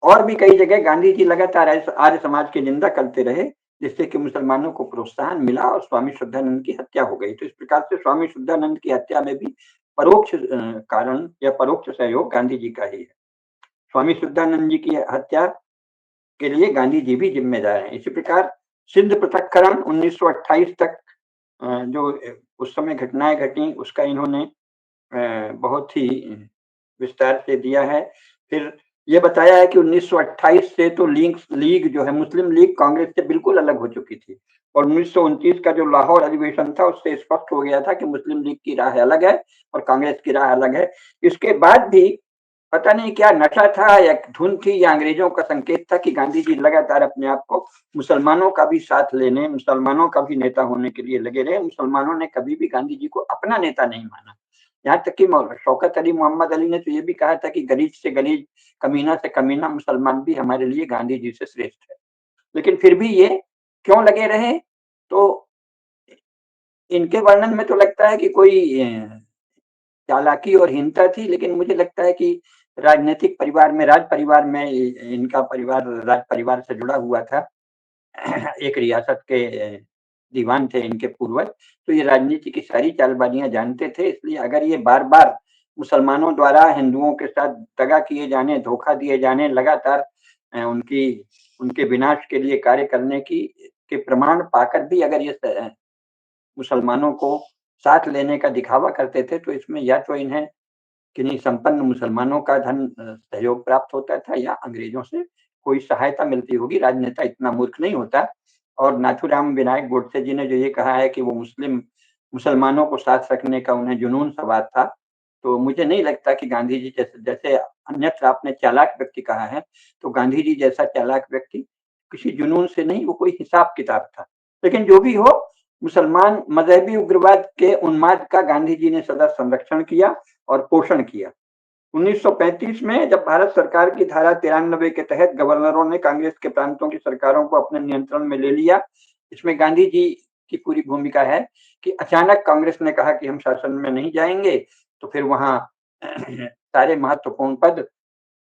और भी कई जगह गांधी जी लगातार आर्य समाज की निंदा करते रहे, जिससे कि मुसलमानों को प्रोत्साहन मिला और स्वामी शुद्धानंद की हत्या हो गई। तो इस प्रकार से स्वामी शुद्धानंद की हत्या में भी परोक्ष कारण या परोक्ष सहयोग गांधी जी का ही है। स्वामी शुद्धानंद जी की हत्या के लिए गांधी जी भी जिम्मेदार हैं। इसी प्रकार सिंध पृथक्करण 1928 तक जो उस समय घटनाएं घटी, उसका इन्होंने बहुत ही विस्तार से दिया है। फिर ये बताया है कि 1928 से तो लीग जो है, मुस्लिम लीग कांग्रेस से बिल्कुल अलग हो चुकी थी, और 1929 का जो लाहौर अधिवेशन था, उससे स्पष्ट हो गया था कि मुस्लिम लीग की राह अलग है और कांग्रेस की राह अलग है। इसके बाद भी पता नहीं क्या नशा था या धुन थी या अंग्रेजों का संकेत था कि गांधी जी लगातार अपने आप को मुसलमानों का भी साथ लेने, मुसलमानों का भी नेता होने के लिए लगे रहे। मुसलमानों ने कभी भी गांधी जी को अपना नेता नहीं माना। यहाँ तक कि शौकत अली मोहम्मद अली ने तो ये भी कहा था कि गलीज से गलीज, कमीना से कमीना मुसलमान भी हमारे लिए गांधी जी से श्रेष्ठ है। लेकिन फिर भी ये क्यों लगे रहे? तो इनके वर्णन में तो लगता है कि कोई चालाकी और हीनता थी, लेकिन मुझे लगता है कि राजनीतिक परिवार में, राज परिवार में, इनका परिवार राज परिवार से जुड़ा हुआ था। एक रियासत के दीवान थे इनके पूर्वज, तो ये राजनीति की सारी चालबाजियां जानते थे। इसलिए अगर ये बार बार मुसलमानों द्वारा हिंदुओं के साथ दगा किए जाने, धोखा दिए जाने, लगातार उनकी उनके विनाश के लिए कार्य करने की के प्रमाण पाकर भी अगर ये मुसलमानों को साथ लेने का दिखावा करते थे, तो इसमें या तो इन्हें किन्हीं संपन्न मुसलमानों का धन सहयोग प्राप्त होता था या अंग्रेजों से कोई सहायता मिलती होगी। राजनेता इतना मूर्ख नहीं होता। और नाथूराम विनायक गोडसे जी ने जो ये कहा है कि वो मुसलमानों को साथ रखने का उन्हें जुनून सवार था, तो मुझे नहीं लगता कि गांधी जी जैसे जैसे अन्यथा आपने चालाक व्यक्ति कहा है, तो गांधी जी जैसा चालाक व्यक्ति किसी जुनून से नहीं, वो कोई हिसाब किताब था। लेकिन जो भी हो, मुसलमान मजहबी उग्रवाद के उन्माद का गांधी जी ने सदा संरक्षण किया और पोषण किया। 1935 में जब भारत सरकार की धारा 93 के तहत गवर्नरों ने कांग्रेस के प्रांतों की सरकारों को अपने नियंत्रण में ले लिया, इसमें गांधी जी की पूरी भूमिका है कि अचानक कांग्रेस ने कहा कि हम शासन में नहीं जाएंगे, तो फिर वहां सारे महत्वपूर्ण पद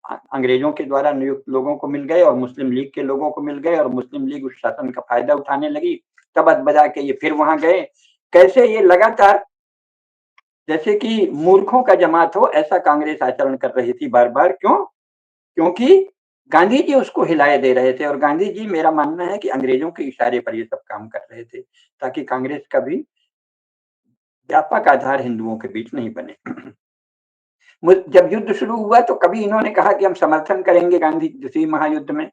अंग्रेजों के द्वारा नियुक्त लोगों को मिल गए और मुस्लिम लीग के लोगों को मिल गए, और मुस्लिम लीग उस शासन का फायदा उठाने लगी। तब बजा के ये फिर वहां गए। कैसे ये लगातार जैसे कि मूर्खों का जमात हो, ऐसा कांग्रेस आचरण कर रही थी बार बार। क्यों? क्योंकि गांधी जी उसको हिलाए दे रहे थे, और गांधी जी, मेरा मानना है कि अंग्रेजों के इशारे पर ये सब काम कर रहे थे, ताकि कांग्रेस का भी व्यापक आधार हिंदुओं के बीच नहीं बने। जब युद्ध शुरू हुआ तो कभी इन्होंने कहा कि हम समर्थन करेंगे गांधी द्वितीय महायुद्ध में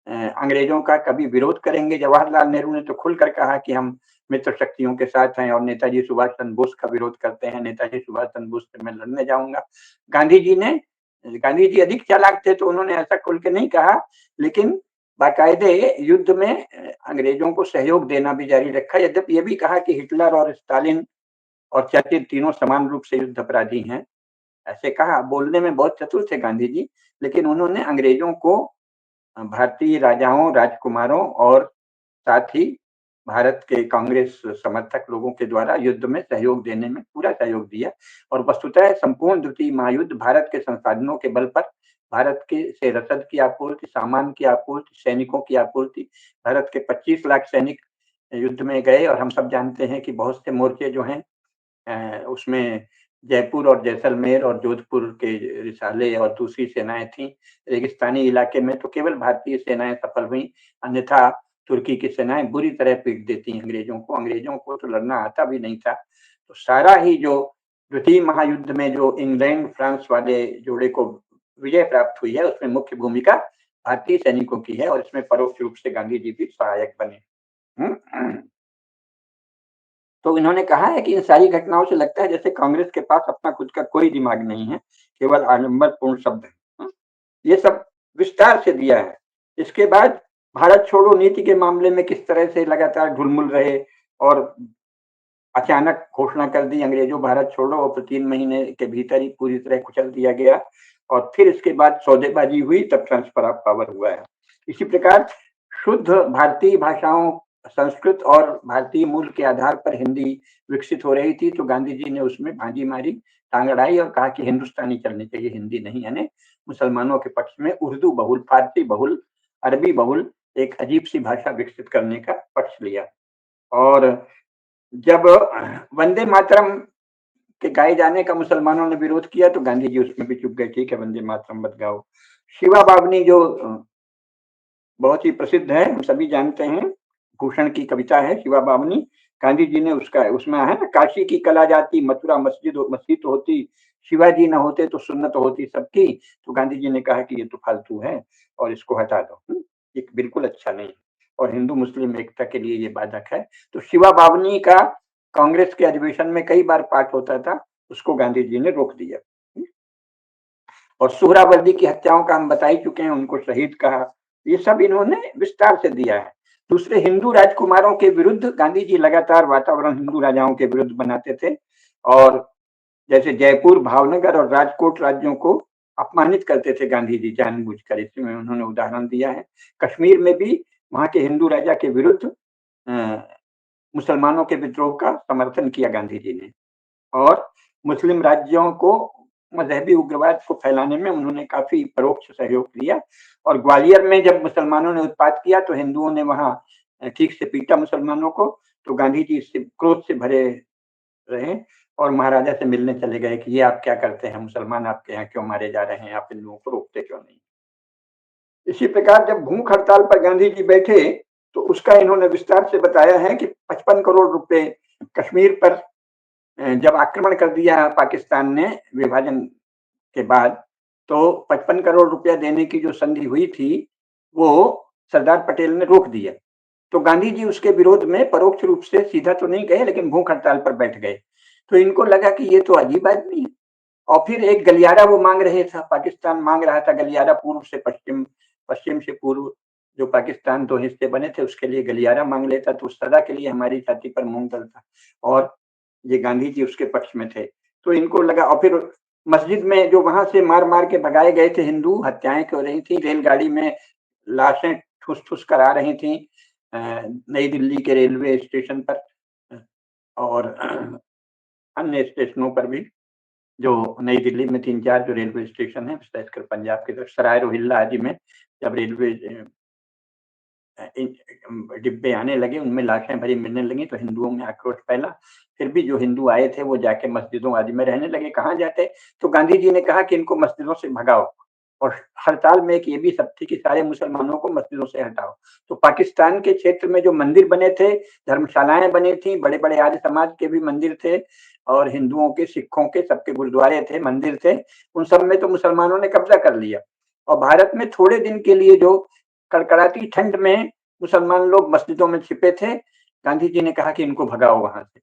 अंग्रेजों का, कभी विरोध करेंगे। जवाहरलाल नेहरू ने तो खुलकर कहा कि हम मित्र शक्तियों के साथ हैं और नेताजी सुभाष चंद्र बोस का विरोध करते हैं, नेताजी सुभाष चंद्र बोस से मैं लड़ने जाऊंगा। गांधी जी अधिक चालाक थे, तो उन्होंने ऐसा खुल के नहीं कहा, लेकिन बाकायदे युद्ध में अंग्रेजों को सहयोग देना भी जारी रखा। यद्यपि ये भी कहा कि हिटलर और स्टालिन और चर्चिल तीनों समान रूप से युद्ध अपराधी हैं, ऐसे कहा। बोलने में बहुत चतुर थे गांधी जी, लेकिन उन्होंने अंग्रेजों को भारतीय राजाओं, राजकुमारों और साथ ही भारत के कांग्रेस समर्थक लोगों के द्वारा युद्ध में सहयोग देने में पूरा सहयोग दिया। और वस्तुतः संपूर्ण द्वितीय महायुद्ध भारत के संसाधनों के बल पर, भारत के से रसद की आपूर्ति, सामान की आपूर्ति, सैनिकों की आपूर्ति, भारत के 25 लाख सैनिक युद्ध में गए, और हम सब जानते हैं कि बहुत से मोर्चे जो हैं उसमें जयपुर और जैसलमेर और जोधपुर के रिसाले और दूसरी सेनाएं थीं। रेगिस्तानी इलाके में तो केवल भारतीय सेनाएं सफल हुई, अन्यथा तुर्की की सेनाएं बुरी तरह पीट देती अंग्रेजों को। अंग्रेजों को तो लड़ना आता भी नहीं था। तो सारा ही जो द्वितीय महायुद्ध में जो इंग्लैंड फ्रांस वाले जोड़े को विजय प्राप्त हुई है, उसमें मुख्य भूमिका भारतीय सैनिकों की है, और इसमें परोक्ष रूप से गांधी जी भी सहायक बने। तो इन्होंने कहा है कि इन सारी घटनाओं से लगता है जैसे कांग्रेस के पास अपना खुद का कोई दिमाग नहीं है, केवल आडंबरपूर्ण शब्द है। ये सब विस्तार से दिया है। इसके बाद भारत छोड़ो नीति के मामले में किस तरह से लगातार ढुलमुल रहे और अचानक घोषणा कर दी अंग्रेजों भारत छोड़ो और फिर 3 महीने के भीतर ही पूरी तरह कुचल दिया गया और फिर इसके बाद सौदेबाजी हुई, तब ट्रांसफर ऑफ पावर हुआ है। इसी प्रकार शुद्ध भारतीय भाषाओं, संस्कृत और भारतीय मूल के आधार पर हिंदी विकसित हो रही थी, तो गांधी जी ने उसमें भांजी मारी, टांग अड़ाई और कहा कि हिंदुस्तानी चलनी चाहिए, हिंदी नहीं, यानी मुसलमानों के पक्ष में उर्दू बहुल, फारसी बहुल, अरबी बहुल एक अजीब सी भाषा विकसित करने का पक्ष लिया। और जब वंदे मातरम के गाए जाने का मुसलमानों ने विरोध किया तो गांधी जी उसमें भी चुप गए, ठीक है वंदे मातरम मत गाओ। शिवा बावनी जो बहुत ही प्रसिद्ध है, हम सभी जानते हैं, भूषण की कविता है शिवा बावनी, गांधी जी ने उसका उसमें है ना, काशी की कला जाती मथुरा मस्जिद होती, शिवाजी न होते तो सुन्नत होती सबकी, तो गांधी जी ने कहा कि ये तो फालतू है और इसको हटा दो, ये बिल्कुल अच्छा नहीं और हिंदू मुस्लिम एकता के लिए ये बाधक है। तो शिवा बावनी का कांग्रेस के अधिवेशन में कई बार पाठ होता था, उसको गांधी जी ने रोक दिया। और सुहरावर्दी की हत्याओं का हम बता ही चुके हैं, उनको शहीद कहा, ये सब इन्होंने विस्तार से दिया है। दूसरे हिंदू राजकुमारों के विरुद्ध गांधी जी लगातार वातावरण हिंदू राजाओं के विरुद्ध बनाते थे और जैसे जयपुर, भावनगर और राजकोट राज्यों को अपमानित करते थे गांधी जी जानबूझकर, इसमें उन्होंने उदाहरण दिया है। कश्मीर में भी वहां के हिंदू राजा के विरुद्ध मुसलमानों के विद्रोह का समर्थन किया गांधी जी ने और मुस्लिम राज्यों को मजहबी उग्रवाद को फैलाने में उन्होंने काफी परोक्ष सहयोग दिया। और ग्वालियर में जब मुसलमानों ने उत्पात किया तो हिंदुओं ने वहां ठीक से पीटा मुसलमानों को, तो गांधी जी इससे क्रोध से भरे रहे और महाराजा से मिलने चले गए कि ये आप क्या करते हैं, मुसलमान आपके यहाँ क्यों मारे जा रहे हैं, आप हिंदुओं को रोकते क्यों नहीं। इसी प्रकार जब भूख हड़ताल पर गांधी जी बैठे तो उसका इन्होंने विस्तार से बताया है कि 55 करोड़ रुपए कश्मीर पर जब आक्रमण कर दिया पाकिस्तान ने विभाजन के बाद, तो 55 करोड़ रुपया देने की जो संधि हुई थी वो सरदार पटेल ने रोक दिया। तो गांधी जी उसके विरोध में परोक्ष रूप से, सीधा तो नहीं गए लेकिन भूख हड़ताल पर बैठ गए। तो इनको लगा कि ये तो अजीब आदमी है और फिर एक गलियारा वो मांग रहे था, पाकिस्तान मांग रहा था गलियारा, पूर्व से पश्चिम, पश्चिम से पूर्व, जो पाकिस्तान दो हिस्से बने थे उसके लिए गलियारा मांग लेता तो सदा के लिए हमारी छाती पर मूंग डलता और ये गांधी जी उसके पक्ष में थे। तो इनको लगा और फिर मस्जिद में जो वहां से मार मार के भगाए गए थे हिंदू, हत्याएं हो रही थी, रेलगाड़ी में लाशें ठुस ठुस कर आ रही थी नई दिल्ली के रेलवे स्टेशन पर और अन्य स्टेशनों पर भी, जो नई दिल्ली में 3-4 जो रेलवे स्टेशन है, विशेषकर पंजाब की तरफ सराय रोहिल्ला आदि में जब रेलवे डिब्बे आने लगे, उनमें लाशें भरी मिलने लगी तो हिंदुओं में आक्रोश फैला। फिर भी जो हिंदू आए थे वो जाके मस्जिदों आदि में रहने लगे, कहाँ जाते, तो गांधी जी ने कहा कि इनको मस्जिदों से भगाओ और हड़ताल में एक ये भी सब थी कि सारे मुसलमानों को मस्जिदों से हटाओ। तो पाकिस्तान के क्षेत्र में जो मंदिर बने थे, धर्मशालाएं बनी थी, बड़े बड़े आर्य समाज के भी मंदिर थे और हिंदुओं के, सिखों के, सबके गुरुद्वारे थे, मंदिर थे, उन सब में तो मुसलमानों ने कब्जा कर लिया। और भारत में थोड़े दिन के लिए जो कड़कड़ाती ठंड में मुसलमान लोग मस्जिदों में छिपे थे, गांधी जी ने कहा कि इनको भगाओ वहां से।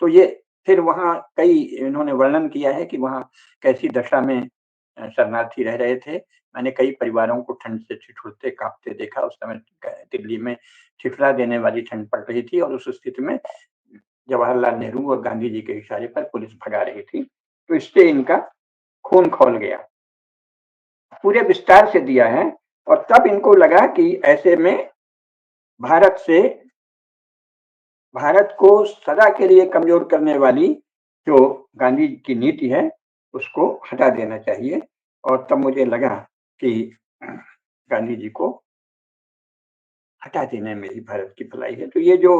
तो ये फिर वहां कई इन्होंने वर्णन किया है कि वहां कैसी दशा में शरणार्थी रह रहे थे। मैंने कई परिवारों को ठंड से ठिठुरते कांपते देखा, उस समय दिल्ली में ठिठुरा देने वाली ठंड पड़ रही थी और उस स्थिति में जवाहरलाल नेहरू और गांधी जी के इशारे पर पुलिस भगा रही थी, तो इससे इनका खून खौल गया। पूरे विस्तार से दिया है और तब इनको लगा कि ऐसे में भारत से, भारत को सदा के लिए कमजोर करने वाली जो गांधी की नीति है उसको हटा देना चाहिए और तब मुझे लगा कि गांधी जी को हटा देने में ही भारत की भलाई है। तो ये जो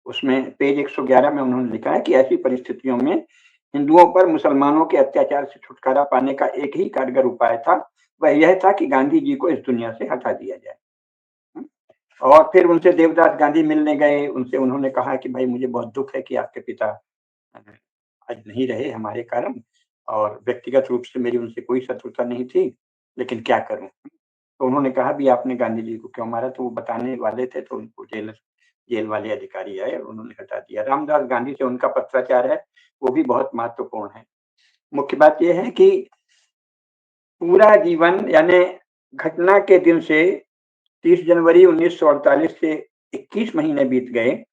उसमें पेज 111 में उन्होंने लिखा है कि ऐसी परिस्थितियों में हिंदुओं पर मुसलमानों के अत्याचार से छुटकारा पाने का एक ही कारगर उपाय था, वह यह था कि गांधी जी को इस दुनिया से हटा दिया जाए। और फिर उनसे देवदास गांधी मिलने गए, उनसे उन्होंने कहा कि भाई मुझे बहुत दुख है कि आपके पिता आज नहीं रहे हमारे कारण और व्यक्तिगत रूप से मेरी उनसे कोई शत्रुता नहीं थी, लेकिन क्या करूं। तो उन्होंने कहा भी आपने गांधी जी को क्यों मारा, तो वो बताने वाले थे तो उनको जेल वाले अधिकारी आए और उन्होंने हटा दिया। रामदास गांधी से उनका पत्राचार है, वो भी बहुत महत्वपूर्ण है। मुख्य बात यह है कि पूरा जीवन यानी घटना के दिन से 30 जनवरी 1948 से 21 महीने बीत गए,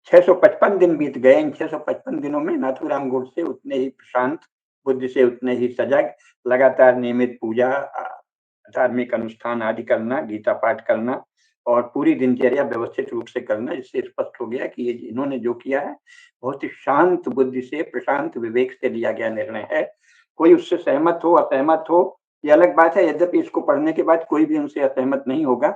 655 दिन बीत गए। इन 655 दिनों में नाथूराम गोडसे उतने ही प्रशांत बुद्धि से, उतने ही सजग, लगातार नियमित पूजा, धार्मिक अनुष्ठान आदि करना, गीता पाठ करना और पूरी दिनचर्या व्यवस्थित रूप से करना, जिससे स्पष्ट हो गया कि ये इन्होंने जो किया है बहुत ही शांत बुद्धि से, प्रशांत विवेक से लिया गया निर्णय है। कोई उससे सहमत हो, असहमत हो, ये अलग बात है। यद्यपि इसको पढ़ने के बाद कोई भी उनसे असहमत नहीं होगा,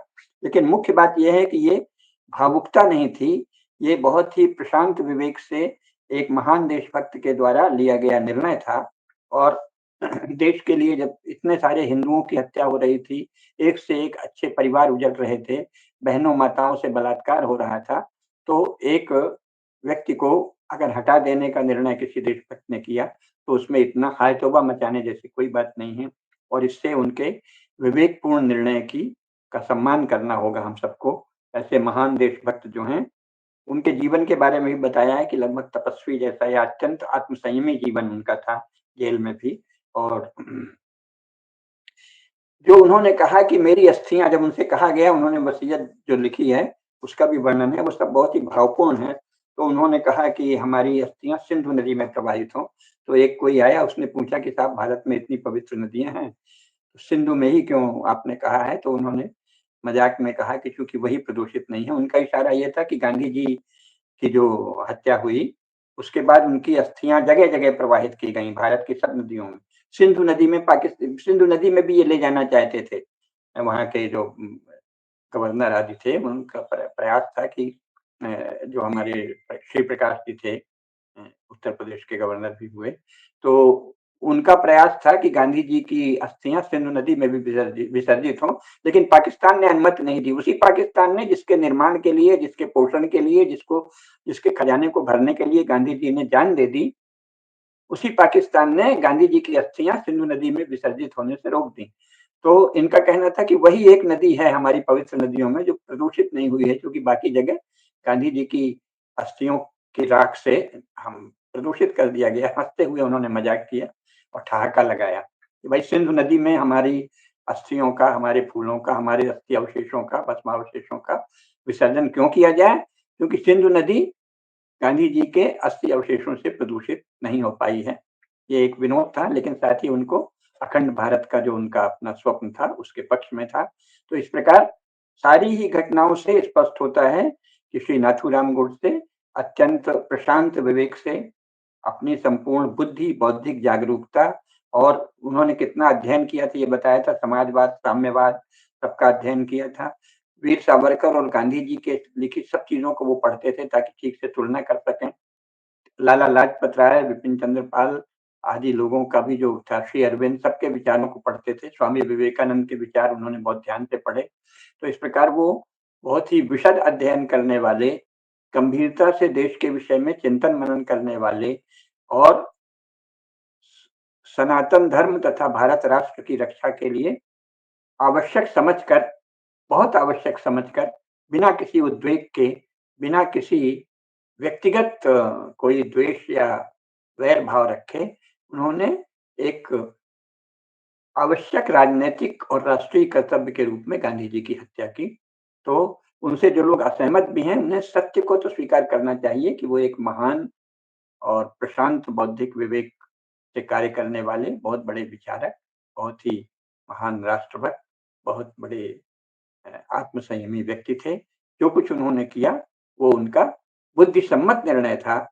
लेकिन मुख्य बात यह है कि ये भावुकता नहीं थी, ये बहुत ही प्रशांत विवेक से एक महान देशभक्त के द्वारा लिया गया निर्णय था। और देश के लिए जब इतने सारे हिंदुओं की हत्या हो रही थी, एक से एक अच्छे परिवार उजड़ रहे थे, बहनों माताओं से बलात्कार हो रहा था, तो एक व्यक्ति को अगर हटा देने का निर्णय किसी देशभक्त ने किया, तो उसमें इतना हाय तौबा मचाने जैसी कोई बात नहीं है। और इससे उनके विवेकपूर्ण निर्णय की का सम्मान करना होगा हम सबको। ऐसे महान देशभक्त जो हैं, उनके जीवन के बारे में भी बताया है कि लगभग तपस्वी जैसा या अत्यंत आत्मसंयमी जीवन उनका था, जेल में भी। और जो उन्होंने कहा कि मेरी अस्थियाँ, जब उनसे कहा गया, उन्होंने वसीयत जो लिखी है, उसका भी वर्णन है, वो सब बहुत ही भावपूर्ण है। तो उन्होंने कहा कि हमारी अस्थियाँ सिंधु नदी में प्रवाहित हों। तो एक कोई आया, उसने पूछा कि साहब, भारत में इतनी पवित्र नदियाँ हैं, तो सिंधु में ही क्यों आपने कहा है? तो उन्होंने मजाक में कहा कि चूँकि वही प्रदूषित नहीं है। उनका इशारा ये था कि गांधी जी की जो हत्या हुई, उसके बाद उनकी अस्थियाँ जगह-जगह प्रवाहित की गईं, भारत की सब नदियों में। सिंधु नदी में भी ये ले जाना चाहते थे। वहाँ के जो गवर्नर आदि थे, उनका प्रयास था कि जो हमारे श्री प्रकाश जी थे, उत्तर प्रदेश के गवर्नर भी हुए, तो उनका प्रयास था कि गांधी जी की अस्थियाँ सिंधु नदी में भी विसर्जित हों, लेकिन पाकिस्तान ने अनुमति नहीं दी। उसी पाकिस्तान ने जिसके निर्माण के लिए, जिसके पोषण के लिए, जिसके खजाने को भरने के लिए गांधी जी ने जान दे दी, उसी पाकिस्तान ने गांधी जी की अस्थियाँ सिंधु नदी में विसर्जित होने से रोक दी। तो इनका कहना था कि वही एक नदी है हमारी पवित्र नदियों में जो प्रदूषित नहीं हुई है, क्योंकि बाकी जगह गांधी जी की अस्थियों की राख से हम प्रदूषित कर दिया गया। हँसते हुए उन्होंने मज़ाक किया और ठहाका लगाया कि भाई, सिंधु नदी में हमारी अस्थियों का, हमारे फूलों का, हमारे अस्थि अवशेषों का, भस्मावशेषों का विसर्जन क्यों किया जाए? क्योंकि सिंधु नदी गांधी जी के अस्थि अवशेषों से प्रदूषित नहीं हो पाई है। ये एक विनोद था, लेकिन साथ ही उनको अखंड भारत का जो उनका अपना स्वप्न था, उसके पक्ष में था। तो इस प्रकार सारी ही घटनाओं से स्पष्ट होता है कि श्री नाथूराम गोडसे अत्यंत प्रशांत विवेक से, अपनी संपूर्ण बुद्धि, बौद्धिक जागरूकता, और उन्होंने कितना अध्ययन किया था ये बताया था, समाजवाद, साम्यवाद, सबका अध्ययन किया था। वीर सावरकर और गांधी जी के लिखित सब चीज़ों को वो पढ़ते थे ताकि ठीक से तुलना कर सकें। लाला लाजपत राय, विपिन चंद्र पाल आदि लोगों का भी जो था, श्री अरविंद, सबके विचारों को पढ़ते थे। स्वामी विवेकानंद के विचार उन्होंने बहुत ध्यान से पढ़े। तो इस प्रकार वो बहुत ही विशद अध्ययन करने वाले, गंभीरता से देश के विषय में चिंतन-मनन करने वाले और सनातन धर्म तथा भारत राष्ट्र की रक्षा के लिए आवश्यक समझकर, बहुत आवश्यक समझकर, बिना किसी उद्वेग के, बिना किसी व्यक्तिगत कोई द्वेष या वैर भाव रखे, उन्होंने एक आवश्यक राजनैतिक और राष्ट्रीय कर्तव्य के रूप में गांधी जी की हत्या की। तो उनसे जो लोग असहमत भी हैं, उन्हें सत्य को तो स्वीकार करना चाहिए कि वो एक महान और प्रशांत बौद्धिक विवेक से कार्य करने वाले बहुत बड़े विचारक, बहुत ही महान राष्ट्रभक्त, बहुत बड़े आत्मसंयमी व्यक्ति थे। जो कुछ उन्होंने किया, वो उनका बुद्धिसम्मत निर्णय था।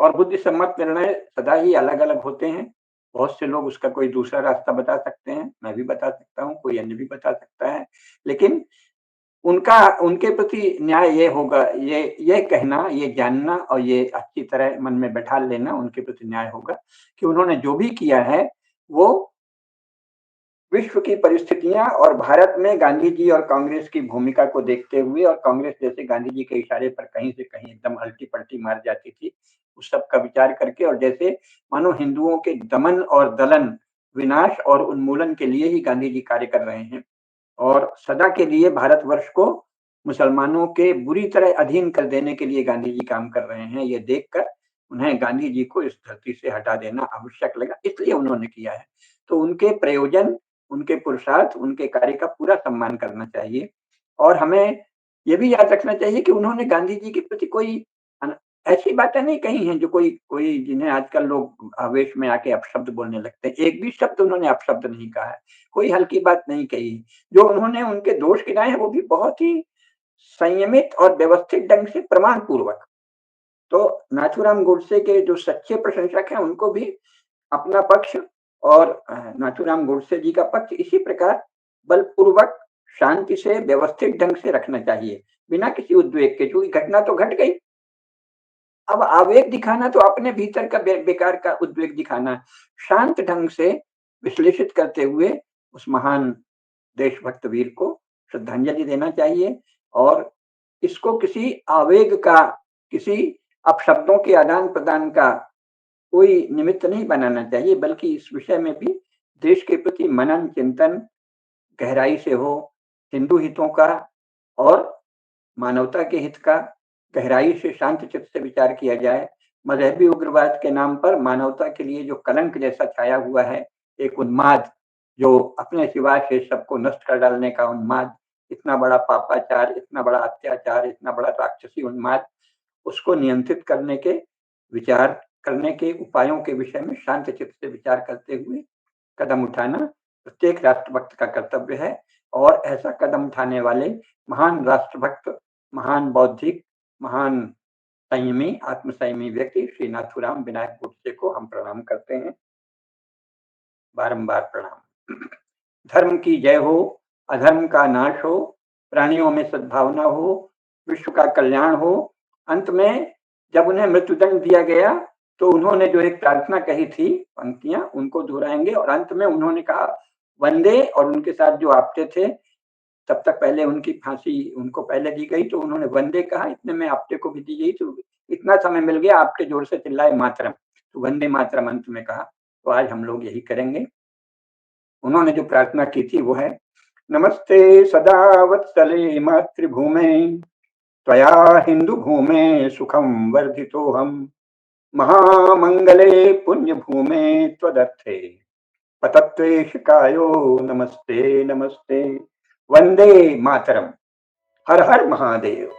और बुद्धिसम्मत निर्णय सदा ही अलग-अलग होते हैं। बहुत से लोग उसका कोई दूसरा रास्ता बता सकते हैं, मैं भी बता सकता हूँ, कोई अन्य भी बता सकता है। लेकिन उनका उनके प्रति न्याय ये होगा, ये कहना, ये जानना और ये अच्छी तरह मन में बैठा लेना उनके प्रति न्याय होगा कि उन्होंने जो भी किया है, वो विश्व की परिस्थितियाँ और भारत में गांधी जी और कांग्रेस की भूमिका को देखते हुए, और कांग्रेस जैसे गांधी जी के इशारे पर कहीं से कहीं एकदम अल्टी-पल्टी मार जाती थी, उस सब का विचार करके, और जैसे मानो हिंदुओं के दमन और दलन, विनाश और उन्मूलन के लिए ही गांधी जी कार्य कर रहे हैं और सदा के लिए भारतवर्ष को मुसलमानों के बुरी तरह अधीन कर देने के लिए गांधी जी काम कर रहे हैं। ये देखकर उन्हें गांधी जी को इस धरती से हटा देना आवश्यक लगा, इसलिए उन्होंने किया है। तो उनके प्रयोजन उनके पुरुषार्थ, उनके कार्य का पूरा सम्मान करना चाहिए। और हमें ये भी याद रखना चाहिए कि उन्होंने गांधी जी के प्रति कोई अन ऐसी बातें नहीं कही हैं जो कोई कोई जिन्हें आजकल लोग आवेश में आके अपशब्द बोलने लगते हैं। एक भी शब्द उन्होंने अपशब्द नहीं कहा है, कोई हल्की बात नहीं कही। जो उन्होंने उनके दोष गिनाए हैं वो भी बहुत ही संयमित और व्यवस्थित ढंग से प्रमाण पूर्वक। तो नाथूराम गोडसे के जो सच्चे प्रशंसक हैं उनको भी अपना पक्ष और नाथूराम गोडसे जी का पक्ष इसी प्रकार बलपूर्वक, शांति से, व्यवस्थित ढंग से रखना चाहिए, बिना किसी उद्वेग के, क्योंकि घटना तो घट गई। अब आवेग दिखाना तो अपने भीतर का बेकार का उद्वेग दिखाना है। शांत ढंग से विश्लेषित करते हुए उस महान देशभक्त वीर को श्रद्धांजलि देना चाहिए और इसको किसी आवेग का, किसी अपशब्दों के आदान-प्रदान का कोई निमित्त नहीं बनाना चाहिए, बल्कि इस विषय में भी देश के प्रति मनन, चिंतन गहराई से हो, हिंदू हितों का और मानवता के हित का गहराई से शांत चित्त से विचार किया जाए। मज़हबी उग्रवाद के नाम पर मानवता के लिए जो कलंक जैसा छाया हुआ है, एक उन्माद जो अपने सिवा से सबको नष्ट कर डालने का उन्माद, इतना बड़ा पापाचार, इतना बड़ा अत्याचार, इतना बड़ा राक्षसी उन्माद, उसको नियंत्रित करने के विचार करने के उपायों के विषय में शांत चित्त से विचार करते हुए कदम उठाना प्रत्येक राष्ट्रभक्त का कर्तव्य है। और ऐसा कदम उठाने वाले महान राष्ट्रभक्त, महान बौद्धिक, महान संयमी, आत्मसंयमी व्यक्ति श्री नाथूराम विनायक गोडसे को हम प्रणाम करते हैं। बारंबार प्रणाम। धर्म की जय हो, अधर्म का नाश हो, प्राणियों में सद्भावना हो, विश्व का कल्याण हो। अंत में जब उन्हें मृत्युदंड दिया गया तो उन्होंने जो एक प्रार्थना कही थी, पंक्तियां उनको दोहराएंगे और अंत में उन्होंने कहा वंदे, और उनके साथ जो आपटे थे तब तक पहले उनकी फांसी उनको पहले दी गई तो उन्होंने वंदे कहा, इतने में आपटे को भी दी गई तो इतना समय मिल गया, आपटे जोर से चिल्लाए मातरम, तो वंदे मातरम अंत में कहा। तो आज हम लोग यही करेंगे। उन्होंने जो प्रार्थना की थी वो है, नमस्ते सदा वत्सले मातृभूमे, त्वया हिंदू भूमे सुखम वर्धितोहम, महामंगले पुण्य भूमे त्वदर्थे पतत्वेशकायो नमस्ते नमस्ते, वंदे मातरम। हर हर महादेव।